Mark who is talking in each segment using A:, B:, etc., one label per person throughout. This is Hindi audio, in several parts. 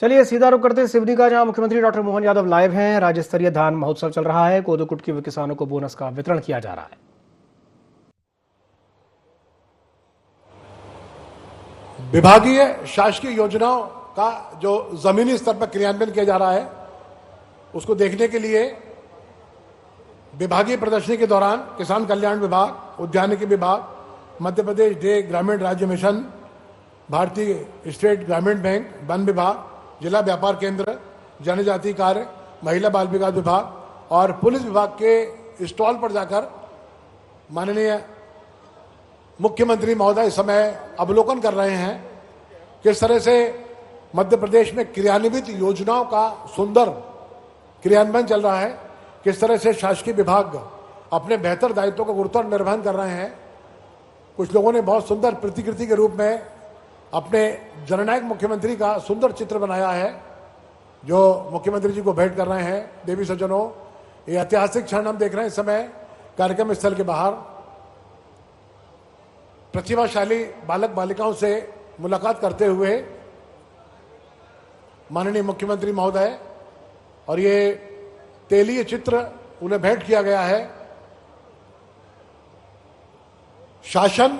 A: चलिए सीधा रुख करते हैं सिवनी का, जहां मुख्यमंत्री डॉक्टर मोहन यादव लाइव हैं। राज्य स्तरीय धान महोत्सव चल रहा है। कोदो कुटकी में किसानों को बोनस का वितरण किया जा रहा है।
B: विभागीय शासकीय योजनाओं का जो जमीनी स्तर पर क्रियान्वयन किया जा रहा है, उसको देखने के लिए विभागीय प्रदर्शनी के दौरान किसान कल्याण विभाग, उद्यानिकी विभाग, मध्य प्रदेश डे ग्रामीण राज्य मिशन, भारतीय स्टेट ग्रामीण बैंक, वन विभाग, जिला व्यापार केंद्र, जनजातीय कार्य, महिला बाल विकास विभाग और पुलिस विभाग के स्टॉल पर जाकर माननीय मुख्यमंत्री महोदय इस समय अवलोकन कर रहे हैं किस तरह से मध्य प्रदेश में क्रियान्वित योजनाओं का सुंदर क्रियान्वयन चल रहा है, किस तरह से शासकीय विभाग अपने बेहतर दायित्वों का गुरुतर निर्वहन कर रहे हैं। कुछ लोगों ने बहुत सुंदर प्रतिकृति के रूप में अपने जननायक मुख्यमंत्री का सुंदर चित्र बनाया है, जो मुख्यमंत्री जी को भेंट कर रहे हैं। देवी सज्जनों, ये ऐतिहासिक क्षण हम देख रहे हैं इस समय कार्यक्रम स्थल के बाहर। प्रतिभाशाली बालक बालिकाओं से मुलाकात करते हुए माननीय मुख्यमंत्री महोदय, और ये तेलीय चित्र उन्हें भेंट किया गया है। शासन,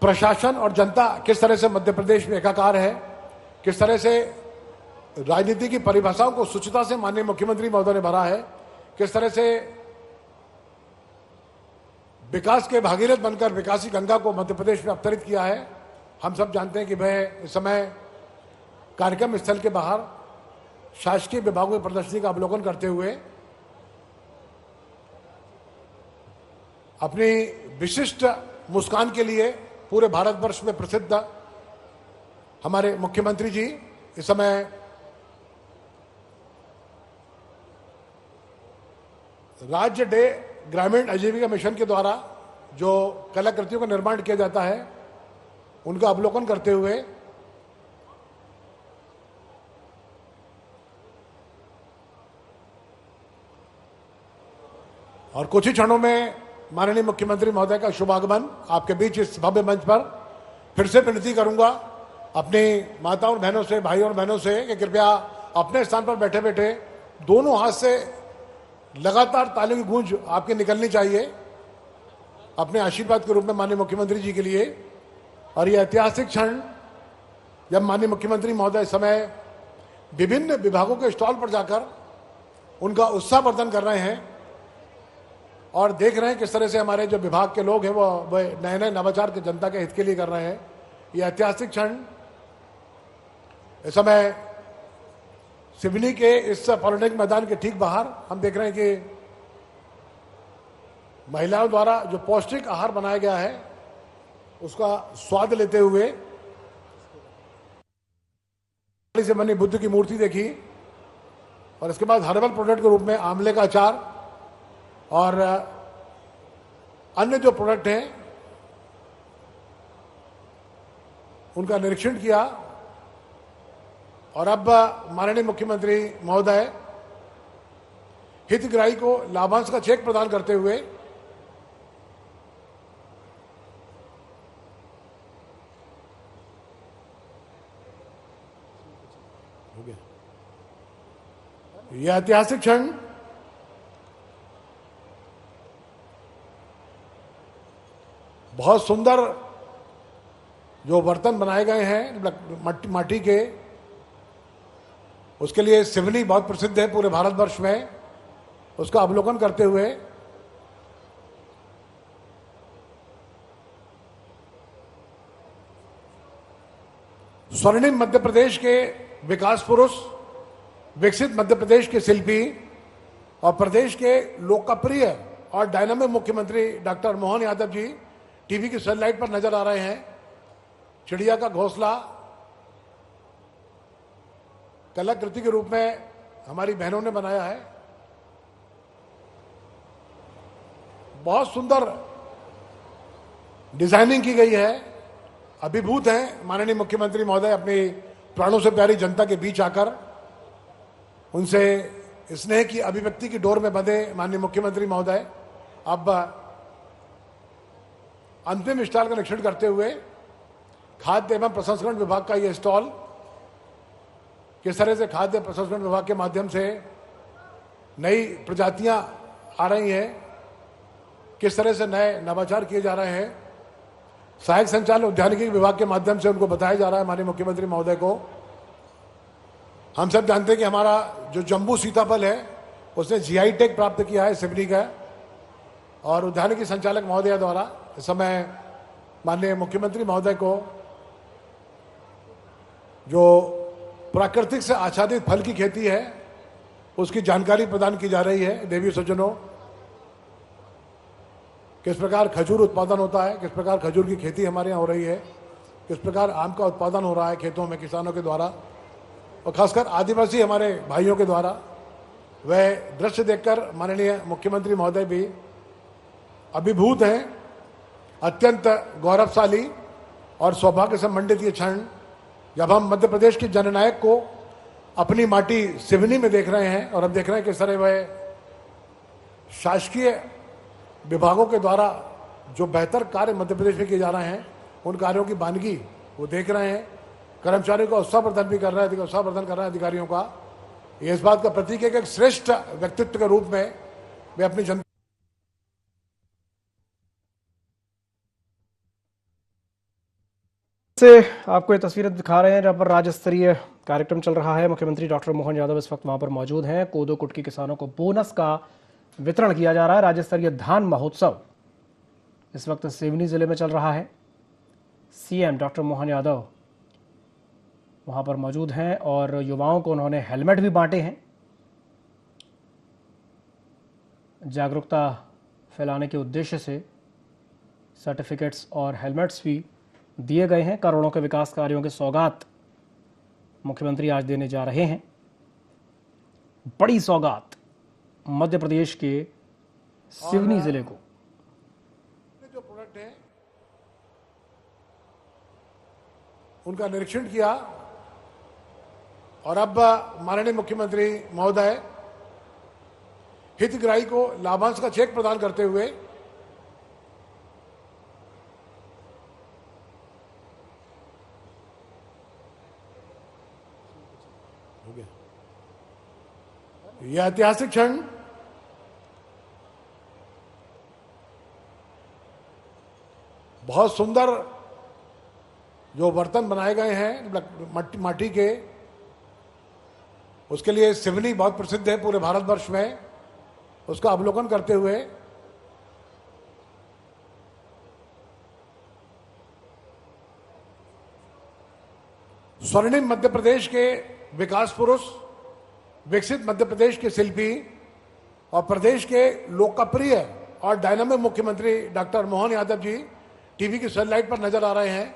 B: प्रशासन और जनता किस तरह से मध्य प्रदेश में एकाकार है, किस तरह से राजनीति की परिभाषाओं को शुचिता से माननीय मुख्यमंत्री महोदय ने भरा है, किस तरह से विकास के भागीरथ बनकर विकासी गंगा को मध्य प्रदेश में अवतरित किया है। हम सब जानते हैं कि वह इस समय कार्यक्रम स्थल के बाहर शासकीय विभागों की प्रदर्शनी का अवलोकन करते हुए अपनी विशिष्ट मुस्कान के लिए पूरे भारतवर्ष में प्रसिद्ध हमारे मुख्यमंत्री जी इस समय राज्य डे ग्रामीण आजीविका मिशन के द्वारा जो कलाकृतियों का निर्माण किया जाता है, उनका अवलोकन करते हुए और कुछ ही क्षणों में माननीय मुख्यमंत्री महोदय का शुभागमन आपके बीच इस भव्य मंच पर। फिर से विनती करूंगा अपनी माताओं और बहनों से, भाइयों और बहनों से कि कृपया अपने स्थान पर बैठे बैठे दोनों हाथ से लगातार तालियों की गूंज आपकी निकलनी चाहिए अपने आशीर्वाद के रूप में माननीय मुख्यमंत्री जी के लिए। और ये ऐतिहासिक क्षण जब माननीय मुख्यमंत्री महोदय समय विभिन्न विभागों के स्टॉल पर जाकर उनका उत्साहवर्धन कर रहे हैं और देख रहे हैं किस तरह से हमारे जो विभाग के लोग हैं वो नए नए नवाचार के जनता के हित के लिए कर रहे हैं। ये ऐतिहासिक क्षण इस समय सिवनी के इस पॉलिटेक्निक मैदान के ठीक बाहर हम देख रहे हैं कि महिलाओं द्वारा जो पौष्टिक आहार बनाया गया है उसका स्वाद लेते हुए से बनी बुद्ध की मूर्ति देखी और इसके बाद हर्बल प्रोडक्ट के रूप में आंवले का अचार और अन्य जो प्रोडक्ट हैं उनका निरीक्षण किया। और अब माननीय मुख्यमंत्री महोदय हितग्राही को लाभांश का चेक प्रदान करते हुए हो गया यह ऐतिहासिक क्षण बहुत सुंदर जो बर्तन बनाए गए हैं माटी के, उसके लिए सिवनी बहुत प्रसिद्ध है पूरे भारतवर्ष में। उसका अवलोकन करते हुए स्वर्णिम मध्य प्रदेश के विकास पुरुष, विकसित मध्य प्रदेश के शिल्पी और प्रदेश के लोकप्रिय और डायनामिक मुख्यमंत्री डॉक्टर मोहन यादव जी टीवी की सनलाइट पर नजर आ रहे हैं। चिड़िया का घोंसला कलाकृति के रूप में हमारी बहनों ने बनाया है। बहुत सुंदर डिजाइनिंग की गई है। अभिभूत हैं माननीय मुख्यमंत्री महोदय अपनी प्राणों से प्यारी जनता के बीच आकर उनसे स्नेह की अभिव्यक्ति की डोर में बंधे माननीय मुख्यमंत्री महोदय अब अंतिम स्टॉल का निरीक्षण करते हुए खाद्य एवं प्रसंस्करण विभाग का यह स्टॉल किस तरह से खाद्य प्रसंस्करण विभाग के माध्यम से नई प्रजातियां आ रही हैं, किस तरह से नए नवाचार किए जा रहे हैं। सहायक संचालन उद्यानिकी विभाग के माध्यम से उनको बताया जा रहा है माननीय मुख्यमंत्री महोदय को। हम सब जानते हैं कि हमारा जो जम्बू सीताफल है उसने जीआई टैग प्राप्त किया है सिवनी का, और उद्यानिकी संचालक महोदय द्वारा इस समय माननीय मुख्यमंत्री महोदय को जो प्राकृतिक से आच्छादित फल की खेती है उसकी जानकारी प्रदान की जा रही है। देवी सज्जनों, किस प्रकार खजूर उत्पादन होता है, किस प्रकार खजूर की खेती हमारे यहाँ हो रही है, किस प्रकार आम का उत्पादन हो रहा है खेतों में किसानों के द्वारा, और खासकर आदिवासी हमारे भाइयों के द्वारा, वह दृश्य देखकर माननीय मुख्यमंत्री महोदय भी अभिभूत हैं। अत्यंत गौरवशाली और सौभाग्य संमंडित ये क्षण जब हम मध्य प्रदेश के जननायक को अपनी माटी सिवनी में देख रहे हैं, और हम देख रहे हैं किस तरह वह शासकीय विभागों के द्वारा जो बेहतर कार्य मध्य प्रदेश में किए जा रहे हैं उन कार्यों की वानगी वो देख रहे हैं। कर्मचारियों का उत्साहवर्धन भी कर रहे हैं, उत्साहवर्धन कर रहे हैं अधिकारियों का। ये इस बात का प्रतीक है कि एक श्रेष्ठ व्यक्तित्व के रूप में वे अपनी जनता
A: से आपको ये तस्वीरें दिखा रहे हैं जहां पर राज्य स्तरीय कार्यक्रम चल रहा है। मुख्यमंत्री डॉक्टर मोहन यादव इस वक्त वहां पर मौजूद हैं। कोदो कुटकी किसानों को बोनस का वितरण किया जा रहा है। राज्य स्तरीय धान महोत्सव इस वक्त सिवनी जिले में चल रहा है। सीएम डॉक्टर मोहन यादव वहां पर मौजूद हैं और युवाओं को उन्होंने हेलमेट भी बांटे हैं। जागरूकता फैलाने के उद्देश्य से सर्टिफिकेट्स और हेलमेट्स भी दिए गए हैं। करोड़ों के विकास कार्यों की सौगात मुख्यमंत्री आज देने जा रहे हैं। बड़ी सौगात मध्य प्रदेश के सिवनी जिले को।
B: जो प्रोडक्ट है उनका निरीक्षण किया, और अब माननीय मुख्यमंत्री महोदय हितग्राही को लाभांश का चेक प्रदान करते हुए यह ऐतिहासिक क्षण बहुत सुंदर जो बर्तन बनाए गए हैं माटी के, उसके लिए सिवनी बहुत प्रसिद्ध है पूरे भारतवर्ष में। उसका अवलोकन करते हुए स्वर्णिम मध्य प्रदेश के विकास पुरुष, विकसित मध्य प्रदेश के शिल्पी और प्रदेश के लोकप्रिय और डायनामिक मुख्यमंत्री डॉक्टर मोहन यादव जी टीवी की सनलाइट पर नजर आ रहे हैं।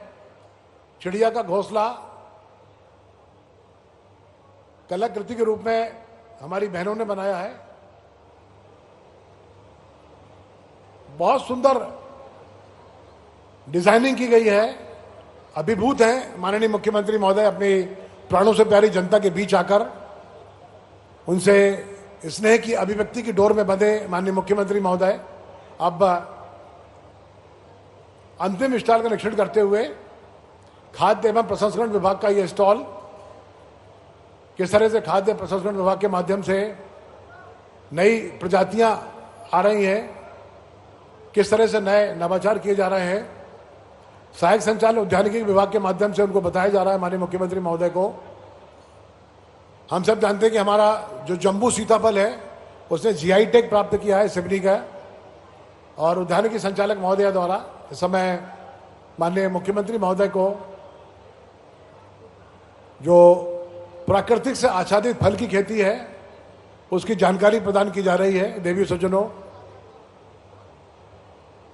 B: चिड़िया का घोंसला कलाकृति के रूप में हमारी बहनों ने बनाया है। बहुत सुंदर डिजाइनिंग की गई है। अभिभूत हैं माननीय मुख्यमंत्री महोदय अपनी प्राणों से प्यारी जनता के बीच आकर। उनसे स्नेह की अभिव्यक्ति की डोर में बंधे माननीय मुख्यमंत्री महोदय अब अंतिम स्टॉल का निरीक्षण करते हुए खाद्य एवं प्रसंस्करण विभाग का यह स्टॉल किस तरह से खाद्य प्रसंस्करण विभाग के माध्यम से नई प्रजातियां आ रही हैं, किस तरह से नए नवाचार किए जा रहे हैं। सहायक संचालन उद्यानिकी विभाग के माध्यम से उनको बताया जा रहा है माननीय मुख्यमंत्री महोदय को। हम सब जानते हैं कि हमारा जो जम्बू सीताफल है उसने जीआई टैग प्राप्त किया है सिवनी का, और उद्यानिकी संचालक महोदय द्वारा इस समय माननीय मुख्यमंत्री महोदय को जो प्राकृतिक से आच्छादित फल की खेती है उसकी जानकारी प्रदान की जा रही है। देवी सज्जनों,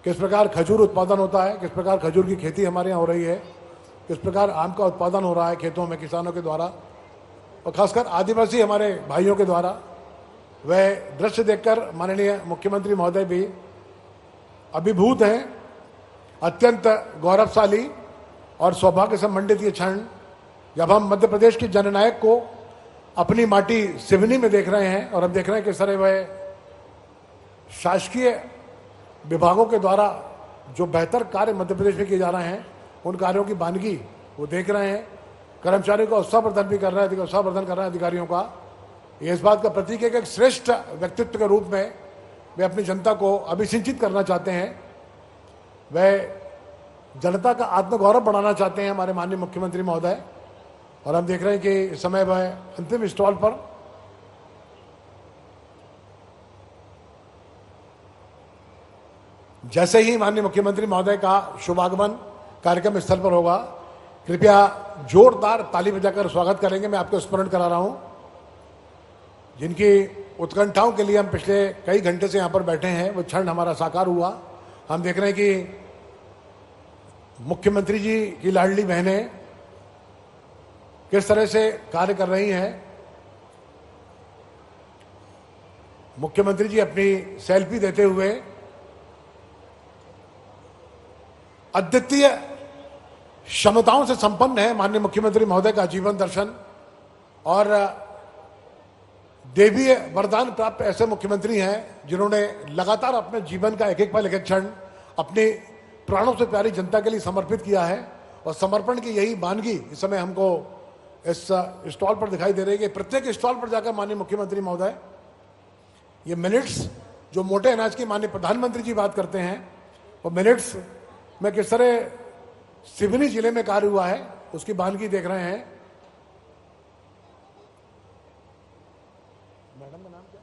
B: किस प्रकार खजूर उत्पादन होता है, किस प्रकार खजूर की खेती हमारे यहाँ हो रही है, किस प्रकार आम का उत्पादन हो रहा है खेतों में किसानों के द्वारा, और खासकर आदिवासी हमारे भाइयों के द्वारा, वह दृश्य देखकर माननीय मुख्यमंत्री महोदय भी अभिभूत हैं। अत्यंत गौरवशाली और सौभाग्य संमंडित ये क्षण जब हम मध्य प्रदेश के जननायक को अपनी माटी सिवनी में देख रहे हैं, और हम देख रहे हैं किस तरह वह शासकीय विभागों के द्वारा जो बेहतर कार्य मध्य प्रदेश में किए जा रहे हैं उन कार्यों की वानगी वो देख रहे हैं। कर्मचारियों का उत्साहवर्धन भी कर रहे हैं, उत्साहवर्धन कर रहे हैं अधिकारियों का। ये इस बात का प्रतीक है कि एक श्रेष्ठ व्यक्तित्व के रूप में वे अपनी जनता को अभिसिंचित करना चाहते हैं, वे जनता का आत्मगौरव बढ़ाना चाहते हैं हमारे माननीय मुख्यमंत्री महोदय। और हम देख रहे हैं कि इस समय वह अंतिम स्टॉल पर जैसे ही माननीय मुख्यमंत्री महोदय का शुभागमन कार्यक्रम स्थल पर होगा, कृपया जोरदार ताली बजाकर स्वागत करेंगे। मैं आपको स्मरण करा रहा हूं, जिनकी उत्कंठाओं के लिए हम पिछले कई घंटे से यहां पर बैठे हैं, वो क्षण हमारा साकार हुआ। हम देख रहे हैं कि मुख्यमंत्री जी की लाडली बहनें किस तरह से कार्य कर रही हैं। मुख्यमंत्री जी अपनी सेल्फी देते हुए अद्वितीय क्षमताओं से संपन्न है माननीय मुख्यमंत्री महोदय का जीवन दर्शन और देवीय वरदान प्राप्त ऐसे मुख्यमंत्री हैं जिन्होंने लगातार अपने जीवन का एक एक पल, एक एक क्षण अपने प्राणों से प्यारी जनता के लिए समर्पित किया है। और समर्पण की यही वानगी इस समय हमको इस स्टॉल पर दिखाई दे रही है कि प्रत्येक स्टॉल पर जाकर माननीय मुख्यमंत्री महोदय ये मिनट्स, जो मोटे अनाज की माननीय प्रधानमंत्री जी बात करते हैं, वो मिनट्स में किस तरह सिवनी जिले में कार्य हुआ है उसकी वानगी देख रहे हैं। मैडम का नाम क्या?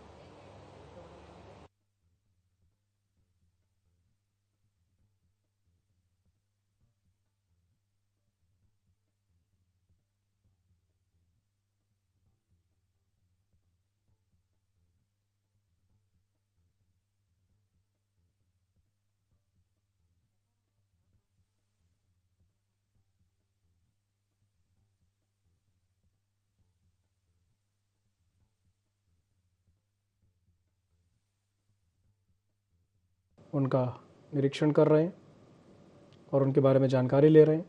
A: उनका निरीक्षण कर रहे हैं और उनके बारे में जानकारी ले रहे हैं।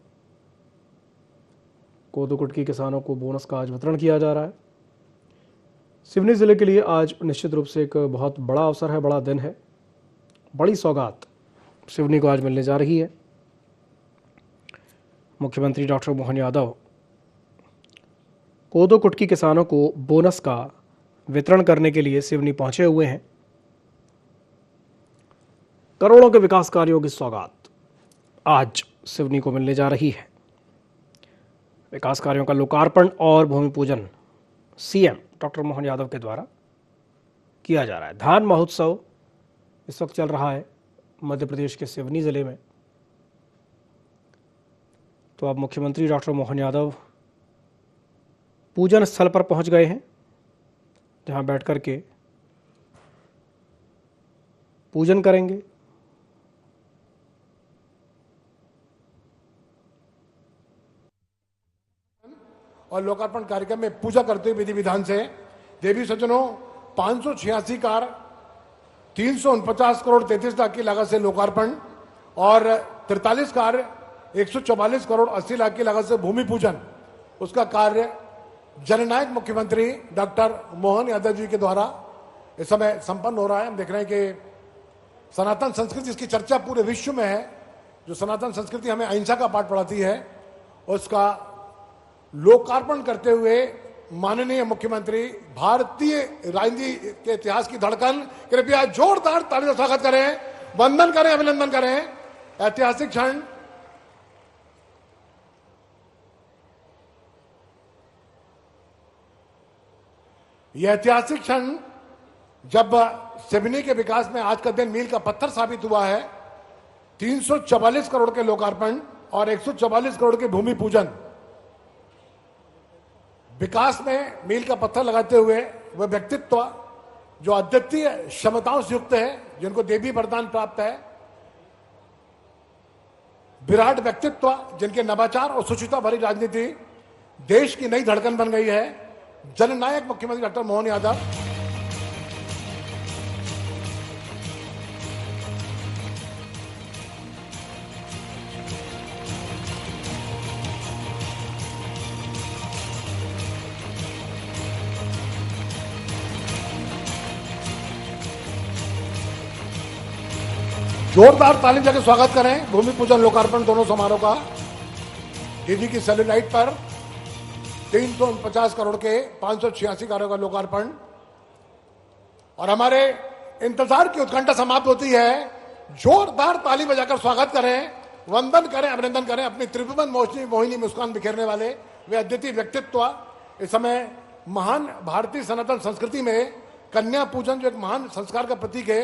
A: कोदो कुटकी किसानों को बोनस का आज वितरण किया जा रहा है। सिवनी जिले के लिए आज निश्चित रूप से एक बहुत बड़ा अवसर है, बड़ा दिन है, बड़ी सौगात सिवनी को आज मिलने जा रही है। मुख्यमंत्री डॉक्टर मोहन यादव कोदो कुटकी किसानों को बोनस का वितरण करने के लिए सिवनी पहुंचे हुए हैं। करोड़ों के विकास कार्यों की सौगात आज सिवनी को मिलने जा रही है। विकास कार्यों का लोकार्पण और भूमि पूजन सीएम डॉक्टर मोहन यादव के द्वारा किया जा रहा है। धान महोत्सव इस वक्त चल रहा है मध्य प्रदेश के सिवनी जिले में। तो अब मुख्यमंत्री डॉक्टर मोहन यादव पूजन स्थल पर पहुंच गए हैं, जहां बैठ कर के पूजन करेंगे।
B: और लोकार्पण कार्यक्रम में पूजा करते हुए विधि विधान से देवी सज्जनों 586 कार 349 करोड़ 33 लाख की लागत से लोकार्पण और 43 कार 144 करोड़ 80 लाख की लागत से भूमि पूजन, उसका कार्य जननायक मुख्यमंत्री डॉक्टर मोहन यादव जी के द्वारा इस समय संपन्न हो रहा है। हम देख रहे हैं कि सनातन संस्कृति, जिसकी चर्चा पूरे विश्व में है, जो सनातन संस्कृति हमें अहिंसा का पाठ पढ़ाती है, उसका लोकार्पण करते हुए माननीय मुख्यमंत्री भारतीय राजनीति के इतिहास की धड़कन, कृपया जोरदार ताली से स्वागत करें, वंदन करें, अभिनंदन करें। ऐतिहासिक क्षण यह ऐतिहासिक क्षण जब सिवनी के विकास में आज का दिन मील का पत्थर साबित हुआ है। 344 करोड़ के लोकार्पण और 144 करोड़ के भूमि पूजन, विकास में मील का पत्थर लगाते हुए वह व्यक्तित्व जो अद्वितीय क्षमताओं से युक्त है, जिनको देवी वरदान प्राप्त है, विराट व्यक्तित्व जिनके नवाचार और सुचिता भरी राजनीति देश की नई धड़कन बन गई है, जननायक मुख्यमंत्री डॉक्टर मोहन यादव। जोरदार ताली जाकर स्वागत करें भूमि पूजन लोकार्पण दोनों समारोह का। टीवी की सैटेलाइट पर 349 करोड़ के 586 कार्यों का लोकार्पण। और हमारे इंतजार की उत्कंठा समाप्त होती है। जोरदार ताली बजाकर स्वागत करें, वंदन करें, अभिनंदन करें अपनी त्रिभुवन मोहिनी मुस्कान बिखेरने वाले वे अद्वितीय व्यक्तित्व। इस समय महान भारतीय सनातन संस्कृति में कन्या पूजन जो एक महान संस्कार का प्रतीक है,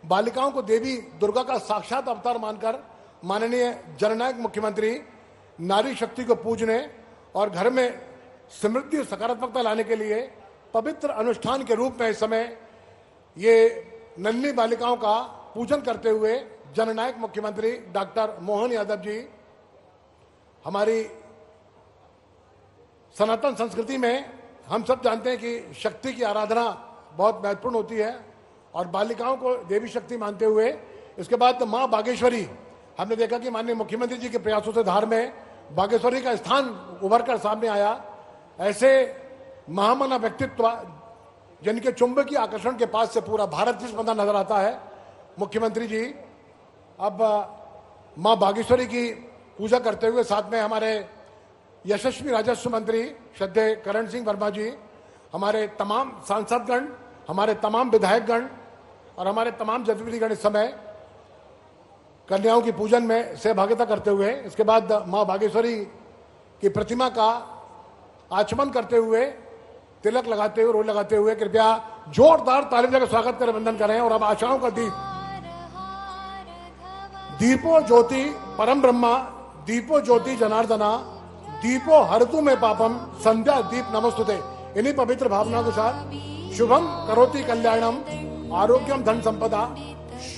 B: बालिकाओं को देवी दुर्गा का साक्षात अवतार मानकर माननीय जननायक मुख्यमंत्री नारी शक्ति को पूजने और घर में समृद्धि और सकारात्मकता लाने के लिए पवित्र अनुष्ठान के रूप में इस समय ये नन्ही बालिकाओं का पूजन करते हुए जननायक मुख्यमंत्री डॉक्टर मोहन यादव जी, हमारी सनातन संस्कृति में हम सब जानते हैं कि शक्ति की आराधना बहुत महत्वपूर्ण होती है और बालिकाओं को देवी शक्ति मानते हुए इसके बाद मां बागेश्वरी, हमने देखा कि माननीय मुख्यमंत्री जी के प्रयासों से धार में बागेश्वरी का स्थान उभर कर सामने आया। ऐसे महामना व्यक्तित्व जिनके चुंबकीय आकर्षण के पास से पूरा भारत बंधा नजर आता है, मुख्यमंत्री जी अब मां बागेश्वरी की पूजा करते हुए साथ में हमारे यशस्वी राजस्व मंत्री श्रद्धेय करण सिंह वर्मा जी, हमारे तमाम सांसदगण, हमारे तमाम विधायकगण और हमारे तमाम जनप्रतिनिधिगण इस समय कन्याओं की पूजन में सहभागिता करते हुए इसके बाद मां बागेश्वरी की प्रतिमा का आचमन करते हुए, तिलक लगाते हुए, रोल लगाते हुए कृपया जोरदार ताली बजाकर स्वागत करें, वंदन करें। और अब आशाओं का दीप, दीपो ज्योति परम ब्रह्मा, दीपो ज्योति जनार्दना, दीपो हरतु में पापम, संध्या दीप नमस्तुते। इन्हीं पवित्र भावनाओं के साथ शुभम करोति कल्याणम, आरोग्यम धन संपदा,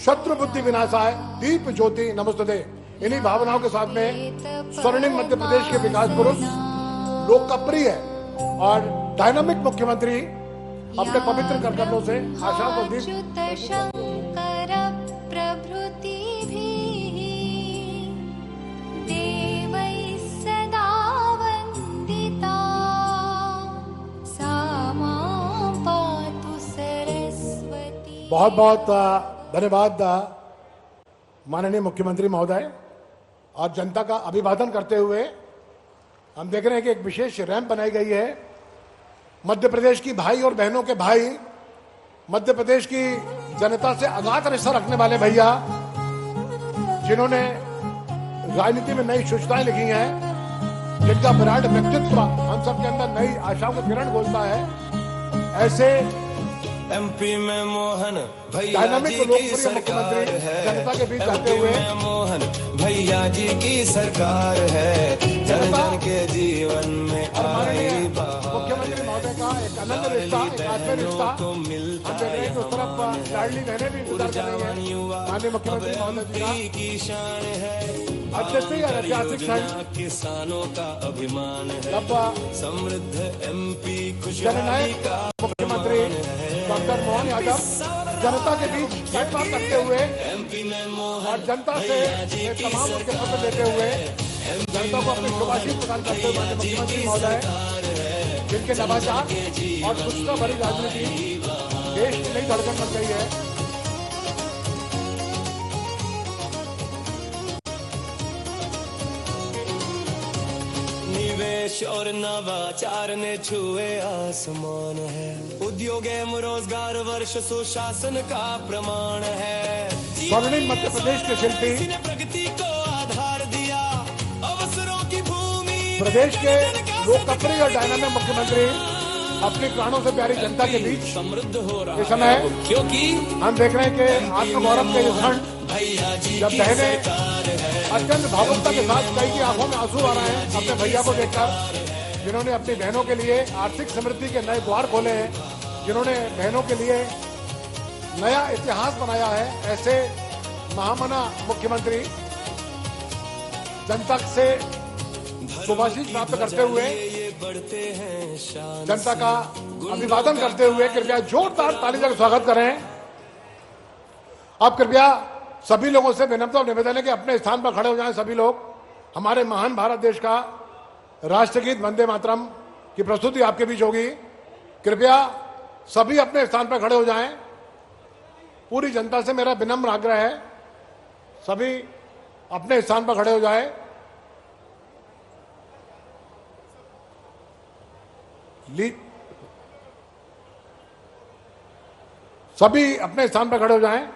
B: शत्रु बुद्धि विनाशाय, दीप ज्योति नमस्तुते। इन्हीं भावनाओं के साथ में स्वर्णिम मध्य प्रदेश के विकास पुरुष, लोकप्रिय और डायनामिक मुख्यमंत्री अपने पवित्र करकमलों से आशा को दीप बहुत बहुत धन्यवाद माननीय मुख्यमंत्री महोदय। और जनता का अभिवादन करते हुए हम देख रहे हैं कि एक विशेष रैंप बनाई गई है। मध्य प्रदेश की भाई और बहनों के भाई, मध्य प्रदेश की जनता से अगाध रिश्ता रखने वाले भैया, जिन्होंने राजनीति में नई सूचनाएं लिखी हैं, जिनका विराट व्यक्तित्व हम सबके अंदर नई आशाओं को किरण घोलता है, ऐसे
C: एमपी में मोहन भैया
B: डायनामिक
C: जी
B: लोकप्रिय
C: की सरकार
B: मुख्यमंत्री
C: है।
B: जनता के बीच जाते
C: एमपी
B: हुए
C: में मोहन भैया जी की सरकार है। जन जन के जीवन में आई बहार
B: मुख्यमंत्री महोदय का एक अनन्य रिश्ता, एक आत्मीय रिश्ता
C: को
B: हम
C: मिलता
B: देख रहे हैं कि उस तरफ लाडली बहनें भी इंतजार कर रही हैं माननीय मुख्यमंत्री महोदय जी
C: की शान है।
B: का अत्यंत ऐतिहासिक क्षण।
C: किसानों का अभिमान है।
B: जब
C: समृद्ध एमपी खुशहाली
B: जननायक
C: का
B: मुख्यमंत्री डॉक्टर मोहन यादव जनता के बीच भेदभाव करते हुए
C: एमपी में मोहन
B: और जनता से तमाम उनके पत्र देते हुए जनता को अपनी शुभाशीष प्रदान करते हुए माननीय मुख्यमंत्री महोदय, जिनके नवाचार और सुचना भरी राजनीति देश की नई धड़कन बन गई है।
C: निवेश और नवाचार ने छुए आसमान है। उद्योग एवं रोजगार वर्ष सुशासन का प्रमाण है।
B: स्वर्णिम मध्य प्रदेश के शिल्पी,
C: ने प्रगति को आधार दिया, अवसरों की भूमि
B: प्रदेश के लोकप्रिय और डायनामिक मुख्यमंत्री अपने प्राणों से प्यारी जनता के बीच
C: समृद्ध हो रहा
B: इस समय
C: क्योंकि
B: हम देख रहे हैं कि आत्मगौरव के क्षण
C: भैया जी
B: जब
C: की
B: बहनें
C: सरकार है।
B: अत्यंत भावुकता के साथ कई की आंखों में आंसू आ रहे हैं अपने भैया को देखकर, जिन्होंने अपनी बहनों के लिए आर्थिक समृद्धि के नए द्वार खोले हैं, जिन्होंने बहनों के लिए नया इतिहास बनाया है। ऐसे महामना मुख्यमंत्री जनता से सुभाषित प्राप्त करते हुए
C: बढ़ते हैं शान
B: जनता का अभिवादन करते हुए कृपया जोरदार ताली से स्वागत करें। अब कृपया सभी लोगों से विनम्रता और निवेदन है कि अपने स्थान पर खड़े हो जाएं। सभी लोग, हमारे महान भारत देश का राष्ट्रगीत वंदे मातरम की प्रस्तुति आपके बीच होगी। कृपया सभी अपने स्थान पर खड़े हो जाएं। पूरी जनता से मेरा विनम्र आग्रह है, सभी अपने स्थान पर खड़े हो जाएं। ली सभी अपने स्थान पर खड़े हो जाएं।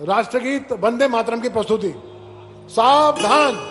B: राष्ट्रगीत वंदे मातरम की प्रस्तुति। सावधान।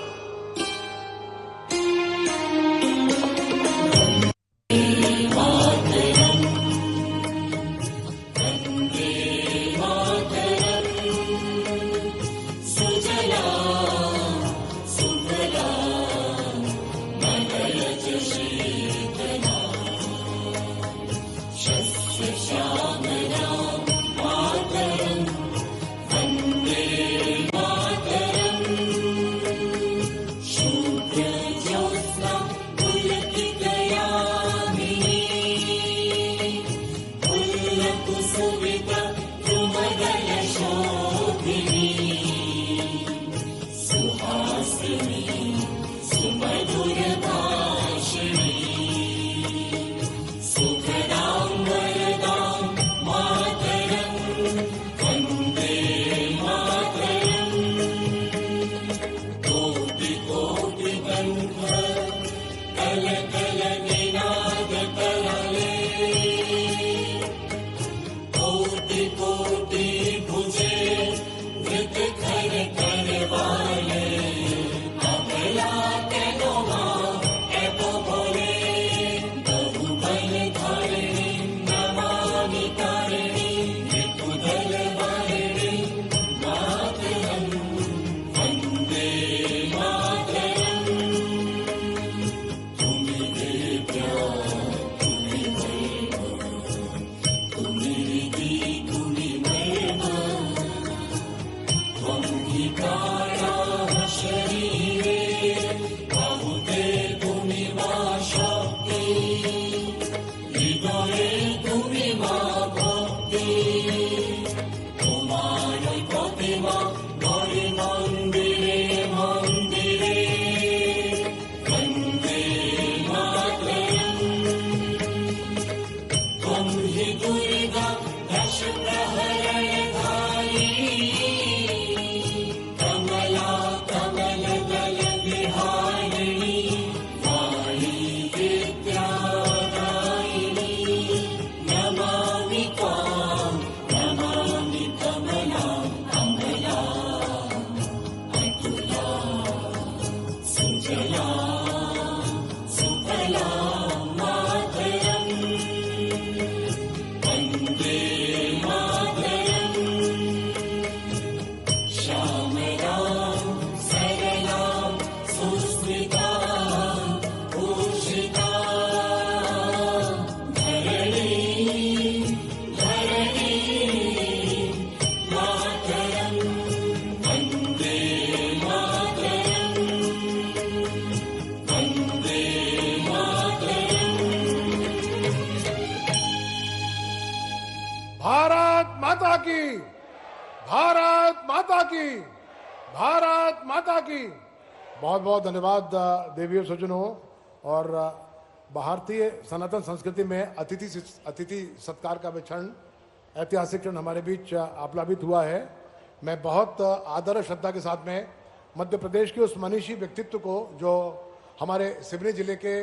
B: भारत माता की, भारत माता की, भारत माता की। बहुत बहुत धन्यवाद देवी और सज्जनों। और भारतीय सनातन संस्कृति में अतिथि सत्कार का क्षण, ऐतिहासिक क्षण हमारे बीच आप्लावित हुआ है। मैं बहुत आदर और श्रद्धा के साथ में मध्य प्रदेश के उस मनीषी व्यक्तित्व को जो हमारे सिवनी जिले के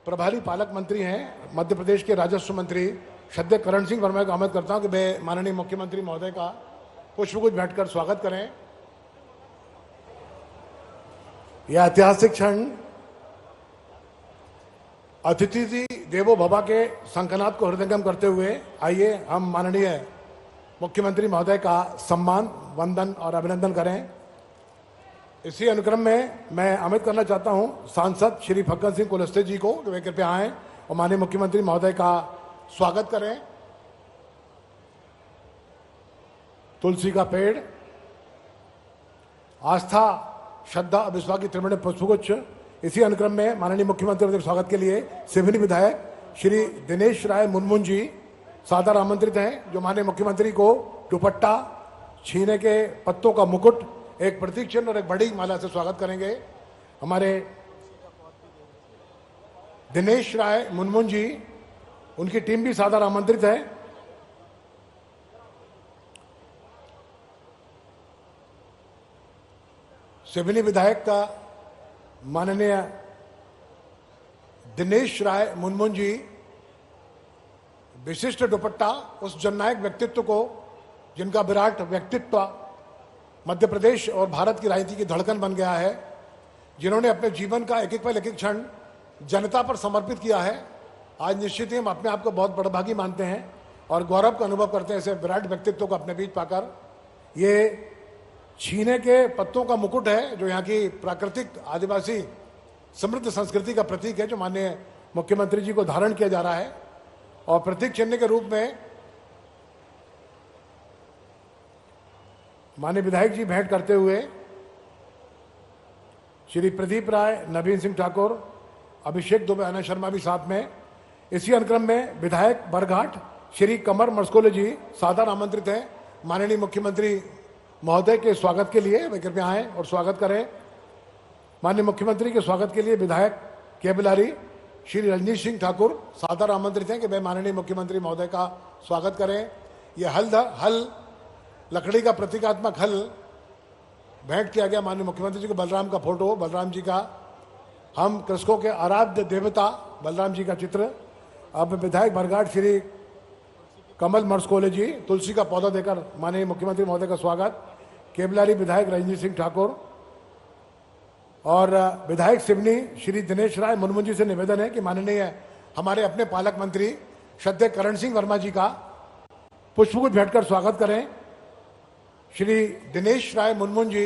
B: प्रभारी पालक मंत्री हैं, मध्य प्रदेश के राजस्व मंत्री श्रद्धेय करण सिंह वर्मा को आमंत्रित करता हूं कि वे माननीय मुख्यमंत्री महोदय का पुष्पगुच्छ भेंट कर स्वागत करें। यह ऐतिहासिक क्षण अतिथि देवो भव के शंखनाद को हृदयंगम करते हुए आइए हम माननीय मुख्यमंत्री महोदय का सम्मान, वंदन और अभिनंदन करें। इसी अनुक्रम में मैं आमंत्रित करना चाहता हूं सांसद श्री फग्गन सिंह कुलस्ते जी को, वे कृपया आएं और माननीय मुख्यमंत्री महोदय का स्वागत करें। तुलसी का पेड़, आस्था, श्रद्धा और विश्वास की त्रिवेणी पुष्पगुच्छ। इसी अनुक्रम में माननीय मुख्यमंत्री के स्वागत के लिए सिवनी विधायक श्री दिनेश राय मुनमुन जी सादर आमंत्रित हैं, जो माननीय मुख्यमंत्री को दुपट्टा, छीने के पत्तों का मुकुट, एक प्रतीक चिन्ह और एक बड़ी माला से स्वागत करेंगे। हमारे दिनेश राय मुनमुन जी, उनकी टीम भी सादर आमंत्रित है। सिवनी विधायक का माननीय दिनेश राय मुनमुन जी विशिष्ट दुपट्टा उस जननायक व्यक्तित्व को जिनका विराट व्यक्तित्व मध्य प्रदेश और भारत की राजनीति की धड़कन बन गया है, जिन्होंने अपने जीवन का एक एक पल एक एक क्षण जनता पर समर्पित किया है। आज निश्चित ही हम अपने आप को बहुत बड़भागी मानते हैं और गौरव का अनुभव करते हैं ऐसे विराट व्यक्तित्व को अपने बीच पाकर। ये छीने के पत्तों का मुकुट है जो यहाँ की प्राकृतिक आदिवासी समृद्ध संस्कृति का प्रतीक है, जो माननीय मुख्यमंत्री जी को धारण किया जा रहा है। और प्रतीक चिन्ह के रूप में माननीय विधायक जी भेंट करते हुए श्री प्रदीप राय, नवीन सिंह ठाकुर, अभिषेक दुबे, आनंद शर्मा भी साथ में। इसी अनुक्रम में विधायक बरघाट श्री कमर मरस्कोले जी सादर आमंत्रित हैं माननीय मुख्यमंत्री महोदय के स्वागत के लिए। वे कृपया आएं और स्वागत करें। माननीय मुख्यमंत्री के स्वागत के लिए विधायक केबलारी श्री रजनीश सिंह ठाकुर सादर आमंत्रित हैं कि वे माननीय मुख्यमंत्री महोदय का स्वागत करें। ये हल लकड़ी का प्रतीकात्मक हल भेंट किया गया माननीय मुख्यमंत्री जी को। बलराम का फोटो, बलराम जी का, हम कृषकों के आराध्य देवता बलराम जी का चित्र। अब विधायक बरघाट श्री कमल मरस्कोले जी तुलसी का पौधा देकर माननीय मुख्यमंत्री महोदय का स्वागत। केबलारी विधायक रजनीश सिंह ठाकुर और विधायक सिवनी श्री दिनेश राय मुनमुन जी से निवेदन है कि माननीय हमारे अपने पालक मंत्री श्रद्धेय करण सिंह वर्मा जी का पुष्पगुच्छ भेंटकर स्वागत करें। श्री दिनेश राय मुनमुन जी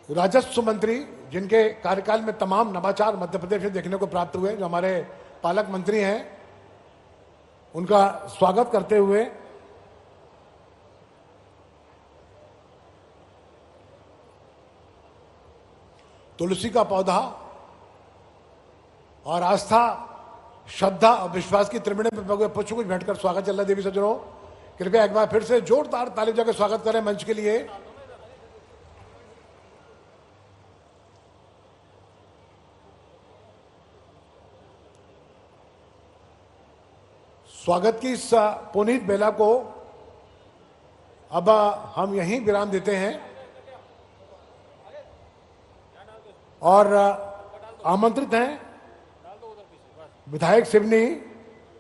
B: राजस्व मंत्री, जिनके कार्यकाल में तमाम नवाचार मध्य प्रदेश में देखने को प्राप्त हुए, जो हमारे पालक मंत्री हैं, उनका स्वागत करते हुए तुलसी का पौधा और आस्था, श्रद्धा और विश्वास की त्रिवेणी में पुष्पगुच्छ भेंटकर स्वागत चल रहा है। देवी सज्जनों, कृपया एक बार फिर से जोरदार ताली बजा के स्वागत करें मंच के लिए। स्वागत की इस पुनीत बेला को अब हम यहीं विराम देते हैं और आमंत्रित हैं विधायक सिवनी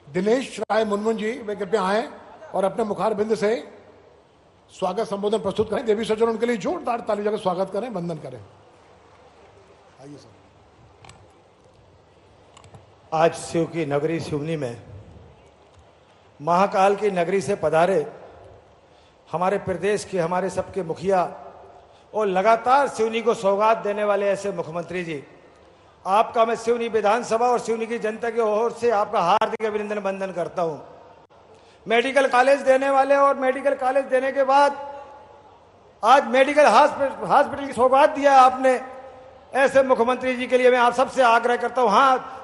B: दिनेश राय मुनमुन जी। वे कृपया आए और अपने मुखार बिंद से स्वागत संबोधन प्रस्तुत करें। देवी सज्जन उनके लिए जोरदार ताली बजा के स्वागत करें, वंदन करें। आइए सर।
D: आज शिव की नगरी सिवनी में महाकाल की नगरी से पधारे हमारे प्रदेश के, हमारे सबके मुखिया और लगातार सिवनी को सौगात देने वाले ऐसे मुख्यमंत्री जी, आपका मैं सिवनी विधानसभा और सिवनी की जनता की ओर से आपका हार्दिक अभिनंदन वंदन करता हूं। मेडिकल कॉलेज देने वाले और मेडिकल कॉलेज देने के बाद आज मेडिकल हॉस्पिटल की सौगात दिया आपने, ऐसे मुख्यमंत्री जी के लिए मैं आप सबसे आग्रह करता हूं,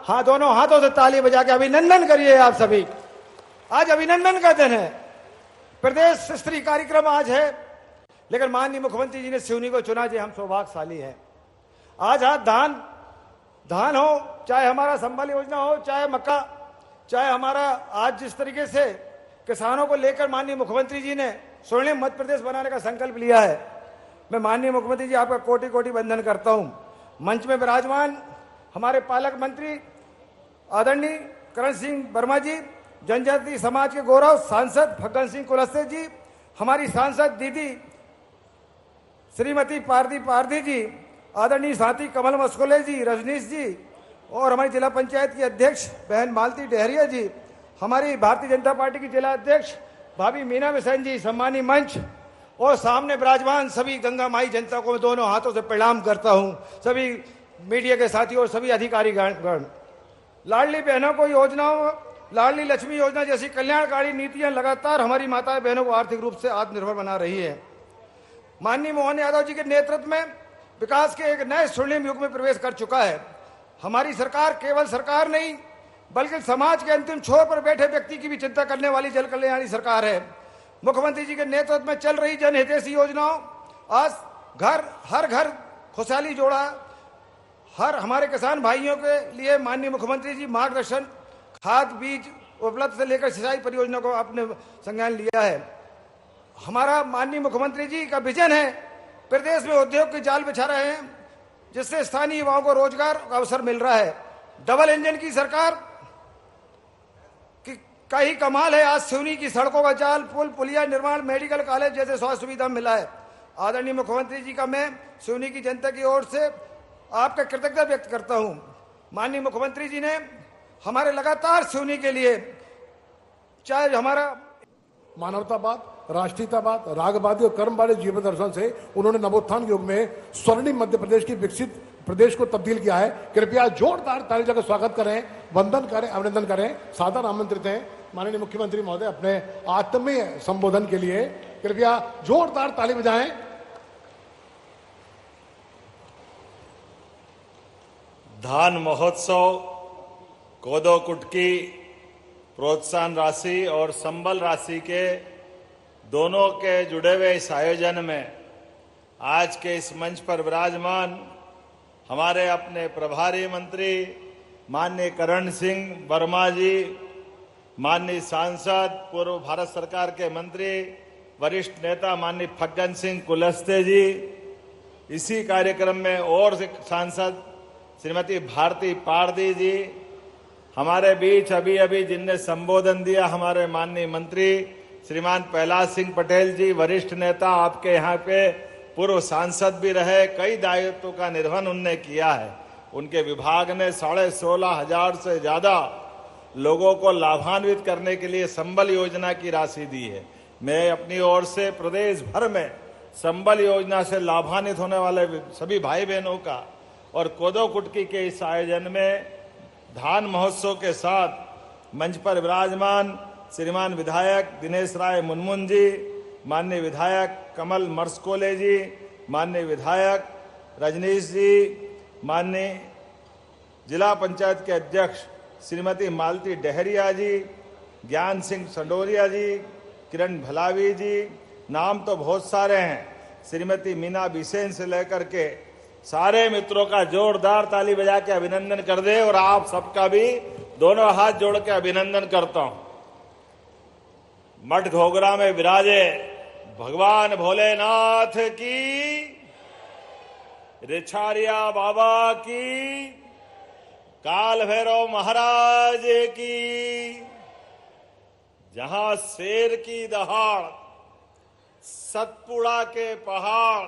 D: हाँ दोनों हाथों से ताली बजा के अभिनंदन करिए आप सभी। आज अभिनंदन का दिन है, प्रदेश स्तरीय कार्यक्रम आज है, लेकिन माननीय मुख्यमंत्री जी ने सिवनी को चुना जी, हम सौभाग्यशाली हैं। आज धान हो, चाहे हमारा संबल योजना हो, चाहे मक्का, चाहे हमारा आज जिस तरीके से किसानों को लेकर माननीय मुख्यमंत्री जी ने स्वर्णिम मध्य प्रदेश बनाने का संकल्प लिया है, मैं माननीय मुख्यमंत्री जी आपका कोटि कोटि वंदन करता हूं। मंच में विराजमान हमारे पालक मंत्री आदरणीय करण सिंह वर्मा जी, जनजातीय समाज के गौरव सांसद फग्गन सिंह कुलस्ते जी, हमारी सांसद दीदी श्रीमती पारदी जी, आदरणीय साथी कमल मस्कोले जी, रजनीश जी, और हमारी जिला पंचायत की अध्यक्ष बहन मालती डेहरिया जी, हमारी भारतीय जनता पार्टी की जिला अध्यक्ष भाभी मीना मिसन जी, सम्मानी मंच और सामने विराजमान सभी गंगा माई जनता को मैं दोनों हाथों से प्रणाम करता हूं। सभी मीडिया के साथी और सभी अधिकारी गण, लाडली बहनों को योजनाओं, लाडली लक्ष्मी योजना जैसी कल्याणकारी नीतियां लगातार हमारी माता बहनों को आर्थिक रूप से आत्मनिर्भर बना रही है। माननीय मोहन यादव जी के नेतृत्व में विकास के एक नए स्वर्णिम युग में प्रवेश कर चुका है। हमारी सरकार केवल सरकार नहीं, बल्कि समाज के अंतिम छोर पर बैठे व्यक्ति की भी चिंता करने वाली जन कल्याणी सरकार है। मुख्यमंत्री जी के नेतृत्व में चल रही जनहितैषी योजनाओं, आज हर घर खुशहाली जोड़ा, हर हमारे किसान भाइयों के लिए माननीय मुख्यमंत्री जी मार्गदर्शन, खाद बीज उपलब्ध से लेकर सिंचाई परियोजना को आपने संज्ञान लिया है। हमारा माननीय मुख्यमंत्री जी का विजन है, प्रदेश में उद्योग के जाल बिछा रहे हैं, जिससे स्थानीय युवाओं को रोजगार का अवसर मिल रहा है। डबल इंजन की सरकार का ही कमाल है। आज सिवनी की सड़कों का जाल, पुल पुलिया निर्माण, मेडिकल कॉलेज जैसे स्वास्थ्य सुविधा मिला है। आदरणीय मुख्यमंत्री जी का मैं सिवनी की जनता की ओर से आपका कृतज्ञता व्यक्त करता हूं। माननीय मुख्यमंत्री जी ने हमारे लगातार सिवनी के लिए, चाहे हमारा
B: मानवतावाद, राष्ट्रीयतावाद, रागवादी और कर्मवादी जीवन दर्शन से उन्होंने नवोत्थान युग में स्वर्णिम मध्य प्रदेश की विकसित प्रदेश को तब्दील किया है। कृपया जोरदार ताली का स्वागत करें, वंदन करें, अभिनंदन करें। सादर आमंत्रित हैं माननीय मुख्यमंत्री महोदय अपने आत्मीय संबोधन के लिए। कृपया जोरदार ताली बजाएं।
E: धान महोत्सव, कोदो कुटकी प्रोत्साहन राशि और संबल राशि के दोनों के जुड़े हुए इस आयोजन में आज के इस मंच पर विराजमान हमारे अपने प्रभारी मंत्री माननीय करण सिंह वर्मा जी, माननीय सांसद, पूर्व भारत सरकार के मंत्री, वरिष्ठ नेता माननीय फग्गन सिंह कुलस्ते जी, इसी कार्यक्रम में और सांसद श्रीमती भारती पारदी जी, हमारे बीच अभी अभी जिनने संबोधन दिया हमारे माननीय मंत्री श्रीमान प्रहलाद सिंह पटेल जी, वरिष्ठ नेता, आपके यहाँ पे पूर्व सांसद भी रहे, कई दायित्वों का निर्वहन उनने किया है। उनके विभाग ने 16,500 से ज्यादा लोगों को लाभान्वित करने के लिए संबल योजना की राशि दी है। मैं अपनी ओर से प्रदेश भर में संबल योजना से लाभान्वित होने वाले सभी भाई बहनों का और कोदो कुटकी के इस आयोजन में धान महोत्सव के साथ मंच पर विराजमान श्रीमान विधायक दिनेश राय मुनमुन जी, माननीय विधायक कमल मर्सकोले जी, माननीय विधायक रजनीश जी, माननीय जिला पंचायत के अध्यक्ष श्रीमती मालती डहरिया जी, ज्ञान सिंह संडोरिया जी, किरण भलावी जी, नाम तो बहुत सारे हैं, श्रीमती मीना बिसेन से लेकर के सारे मित्रों का जोरदार ताली बजा के अभिनंदन कर दे और आप सबका भी दोनों हाथ जोड़ के अभिनंदन करता हूं। मठ घोगरा में विराजे भगवान भोलेनाथ की, रिछारिया बाबा की, काल भैरव महाराज की, जहां शेर की दहाड़, सतपुड़ा के पहाड़,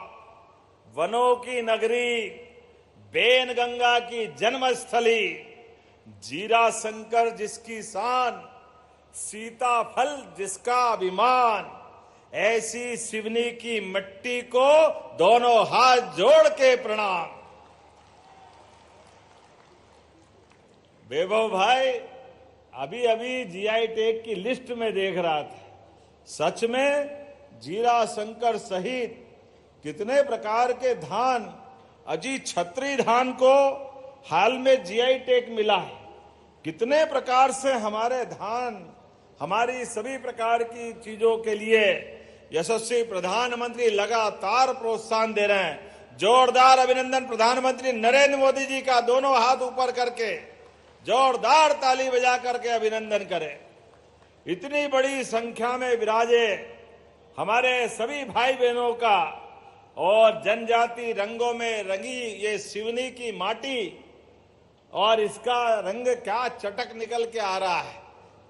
E: वनों की नगरी, बेन गंगा की जन्मस्थली, जीरा शंकर जिसकी शान, सीताफल जिसका अभिमान, ऐसी सिवनी की मिट्टी को दोनों हाथ जोड़ के प्रणाम। वैभव भाई, अभी अभी जीआई टैग की लिस्ट में देख रहा था, सच में जीरा शंकर सहित कितने प्रकार के धान, अजी छत्री धान को हाल में जीआई टैग मिला है। कितने प्रकार से हमारे धान, हमारी सभी प्रकार की चीजों के लिए यशस्वी प्रधानमंत्री लगातार प्रोत्साहन दे रहे हैं। जोरदार अभिनंदन प्रधानमंत्री नरेंद्र मोदी जी का, दोनों हाथ ऊपर करके जोरदार ताली बजा करके अभिनंदन करें। इतनी बड़ी संख्या में विराजे हमारे सभी भाई बहनों का और जनजाति रंगों में रंगी ये सिवनी की माटी, और इसका रंग क्या चटक निकल के आ रहा है।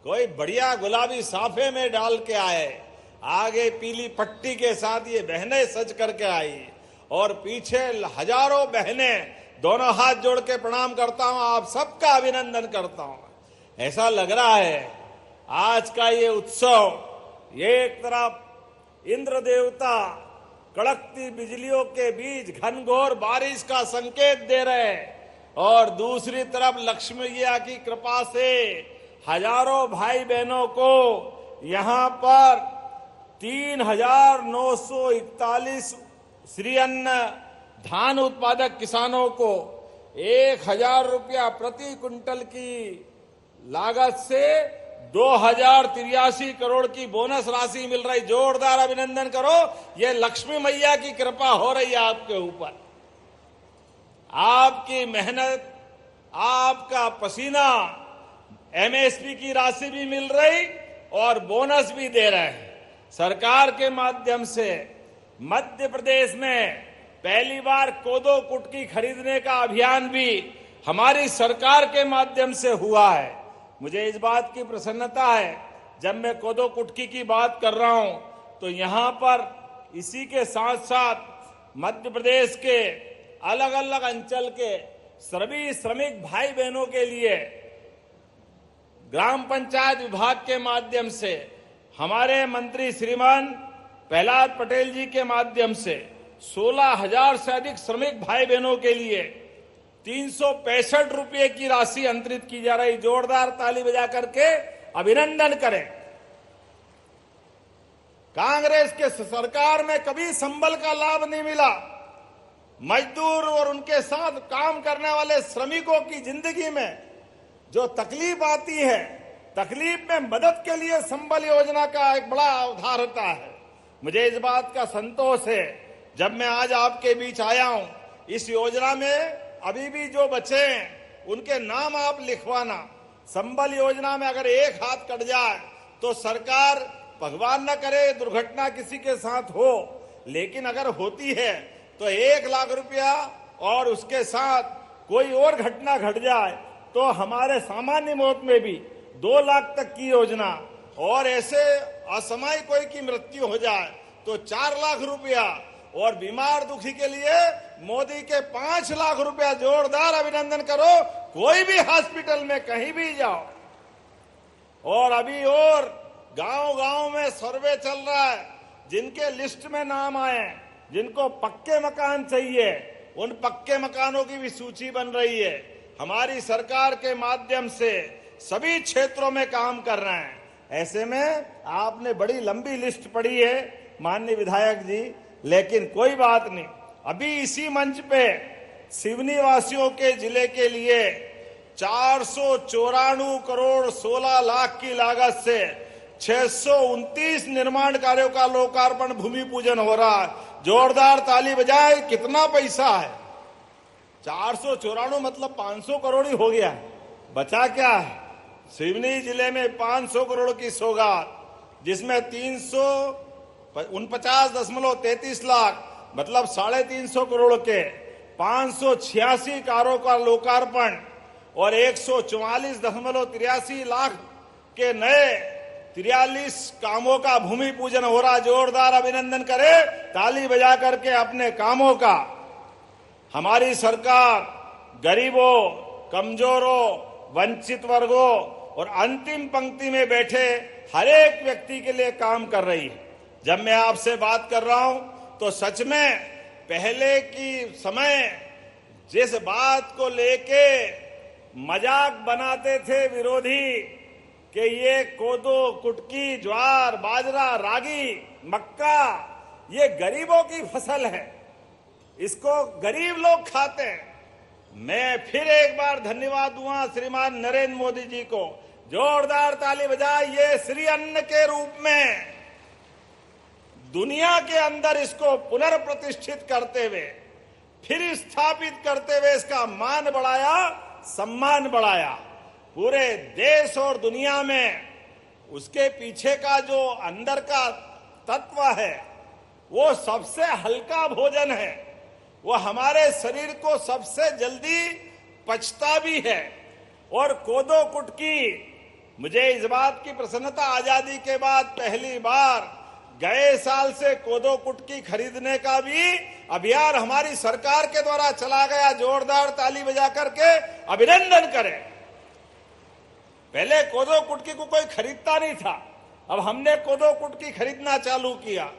E: कोई बढ़िया गुलाबी साफे में डाल के आए, आगे पीली पट्टी के साथ ये बहनें सज करके आई और पीछे हजारों बहनें, दोनों हाथ जोड़ के प्रणाम करता हूं, आप सबका अभिनंदन करता हूं। ऐसा लग रहा है आज का ये उत्सव, ये एक तरफ इंद्र देवता कड़कती बिजलियों के बीच घनघोर बारिश का संकेत दे रहे हैं, और दूसरी तरफ लक्ष्मी मैया की कृपा से हजारों भाई बहनों को यहां पर 3,941 श्री अन्न धान उत्पादक किसानों को 1,000 रुपया प्रति कुंटल की लागत से 2,083 करोड़ की बोनस राशि मिल रही। जोरदार अभिनंदन करो, ये लक्ष्मी मैया की कृपा हो रही है आपके ऊपर। आपकी मेहनत, आपका पसीना, एमएसपी की राशि भी मिल रही और बोनस भी दे रहे हैं। सरकार के माध्यम से मध्य प्रदेश में पहली बार कोदो कुटकी खरीदने का अभियान भी हमारी सरकार के माध्यम से हुआ है। मुझे इस बात की प्रसन्नता है, जब मैं कोदो कुटकी की बात कर रहा हूं तो यहां पर इसी के साथ साथ मध्य प्रदेश के अलग अलग अंचल के सभी श्रमिक भाई बहनों के लिए ग्राम पंचायत विभाग के माध्यम से हमारे मंत्री श्रीमान प्रहलाद पटेल जी के माध्यम से 16,000 से अधिक श्रमिक भाई बहनों के लिए 365 रुपये की राशि अंतरित की जा रही। जोरदार ताली बजा करके अभिनंदन करें। कांग्रेस के सरकार में कभी संबल का लाभ नहीं मिला। मजदूर और उनके साथ काम करने वाले श्रमिकों की जिंदगी में जो तकलीफ आती है, तकलीफ में मदद के लिए संबल योजना का एक बड़ा अवधार होता है। मुझे इस बात का संतोष है, जब मैं आज आपके बीच आया हूं, इस योजना में अभी भी जो बचे हैं उनके नाम आप लिखवाना। संबल योजना में अगर एक हाथ कट जाए तो सरकार, भगवान न करे दुर्घटना किसी के साथ हो, लेकिन अगर होती है तो 1 लाख रुपया और उसके साथ कोई और घटना घट जाए तो हमारे सामान्य मौत में भी 2 लाख तक की योजना, और ऐसे असामयिक कोई की मृत्यु हो जाए तो 4 लाख रुपया, और बीमार दुखी के लिए मोदी के 5 लाख रुपया। जोरदार अभिनंदन करो। कोई भी हॉस्पिटल में कहीं भी जाओ। और अभी और गांव-गांव में सर्वे चल रहा है, जिनके लिस्ट में नाम आए, जिनको पक्के मकान चाहिए, उन पक्के मकानों की भी सूची बन रही है। हमारी सरकार के माध्यम से सभी क्षेत्रों में काम कर रहे हैं। ऐसे में आपने बड़ी लंबी लिस्ट पढ़ी है माननीय विधायक जी, लेकिन कोई बात नहीं। अभी इसी मंच पे सिवनी वासियों के जिले के लिए 494 करोड़ 16 लाख की लागत से 629 निर्माण कार्यों का लोकार्पण, भूमि पूजन हो रहा है। जोरदार ताली बजाए। कितना पैसा है? 494 मतलब 500 करोड़ ही हो गया। बचा क्या है? सिवनी जिले में 500 करोड़ की सौगात, जिसमें 349.33 लाख मतलब 350 करोड़ के 586 कारों का लोकार्पण और 144.83 लाख के नए 43 कामों का भूमि पूजन हो रहा। जोरदार अभिनंदन करें ताली बजा करके अपने कामों का। हमारी सरकार गरीबों, कमजोरों, वंचित वर्गों और अंतिम पंक्ति में बैठे हर एक व्यक्ति के लिए काम कर रही है। जब मैं आपसे बात कर रहा हूं तो सच में पहले की समय जिस बात को लेके मजाक बनाते थे विरोधी कि ये कोदो, कुटकी, ज्वार, बाजरा, रागी, मक्का ये गरीबों की फसल है, इसको गरीब लोग खाते हैं। मैं फिर एक बार धन्यवाद दूंगा श्रीमान नरेंद्र मोदी जी को। जोरदार ताली बजाए। ये श्री अन्न के रूप में दुनिया के अंदर इसको पुनर्प्रतिष्ठित करते हुए, फिर स्थापित करते हुए इसका मान बढ़ाया, सम्मान बढ़ाया। पूरे देश और दुनिया में उसके पीछे का जो अंदर का तत्व है वो सबसे हल्का भोजन है, वो हमारे शरीर को सबसे जल्दी पचता भी है। और कोदो कुटकी, मुझे इस बात की प्रसन्नता, आजादी के बाद पहली बार गए साल से कोदो कुटकी खरीदने का भी अभियान हमारी सरकार के द्वारा चला गया। जोरदार ताली बजा करके अभिनंदन करें। पहले कोदो कुटकी को कोई खरीदता नहीं था, अब हमने कोदो कुटकी खरीदना चालू किया।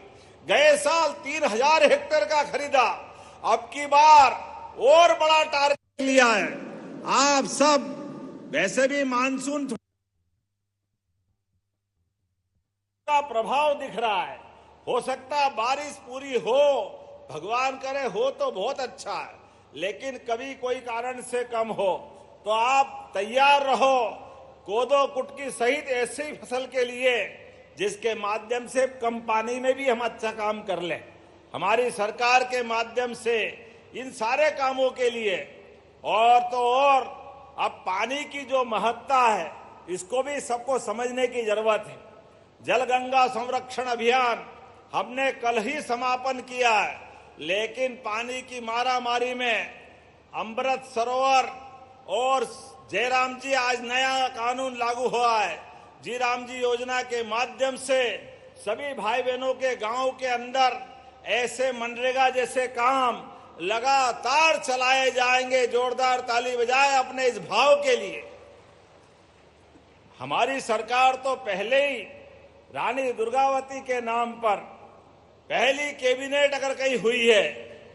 E: गए साल 3000 हेक्टेयर का खरीदा, अब की बार और बड़ा टारगेट लिया है। आप सब वैसे भी मानसून का प्रभाव दिख रहा है, हो सकता बारिश पूरी हो, भगवान करे हो तो बहुत अच्छा है, लेकिन कभी कोई कारण से कम हो तो आप तैयार रहो कोदो कुटकी सहित ऐसी फसल के लिए जिसके माध्यम से कम पानी में भी हम अच्छा काम कर लें। हमारी सरकार के माध्यम से इन सारे कामों के लिए और तो और अब पानी की जो महत्ता है इसको भी सबको समझने की जरूरत है। जल गंगा संरक्षण अभियान हमने कल ही समापन किया है, लेकिन पानी की मारामारी में अमृत सरोवर और जयराम जी आज नया कानून लागू हुआ है। जी राम जी योजना के माध्यम से सभी भाई बहनों के गांव के अंदर ऐसे मनरेगा जैसे काम लगातार चलाए जाएंगे। जोरदार ताली बजाए अपने इस भाव के लिए। हमारी सरकार तो पहले ही रानी दुर्गावती के नाम पर पहली कैबिनेट अगर कहीं हुई है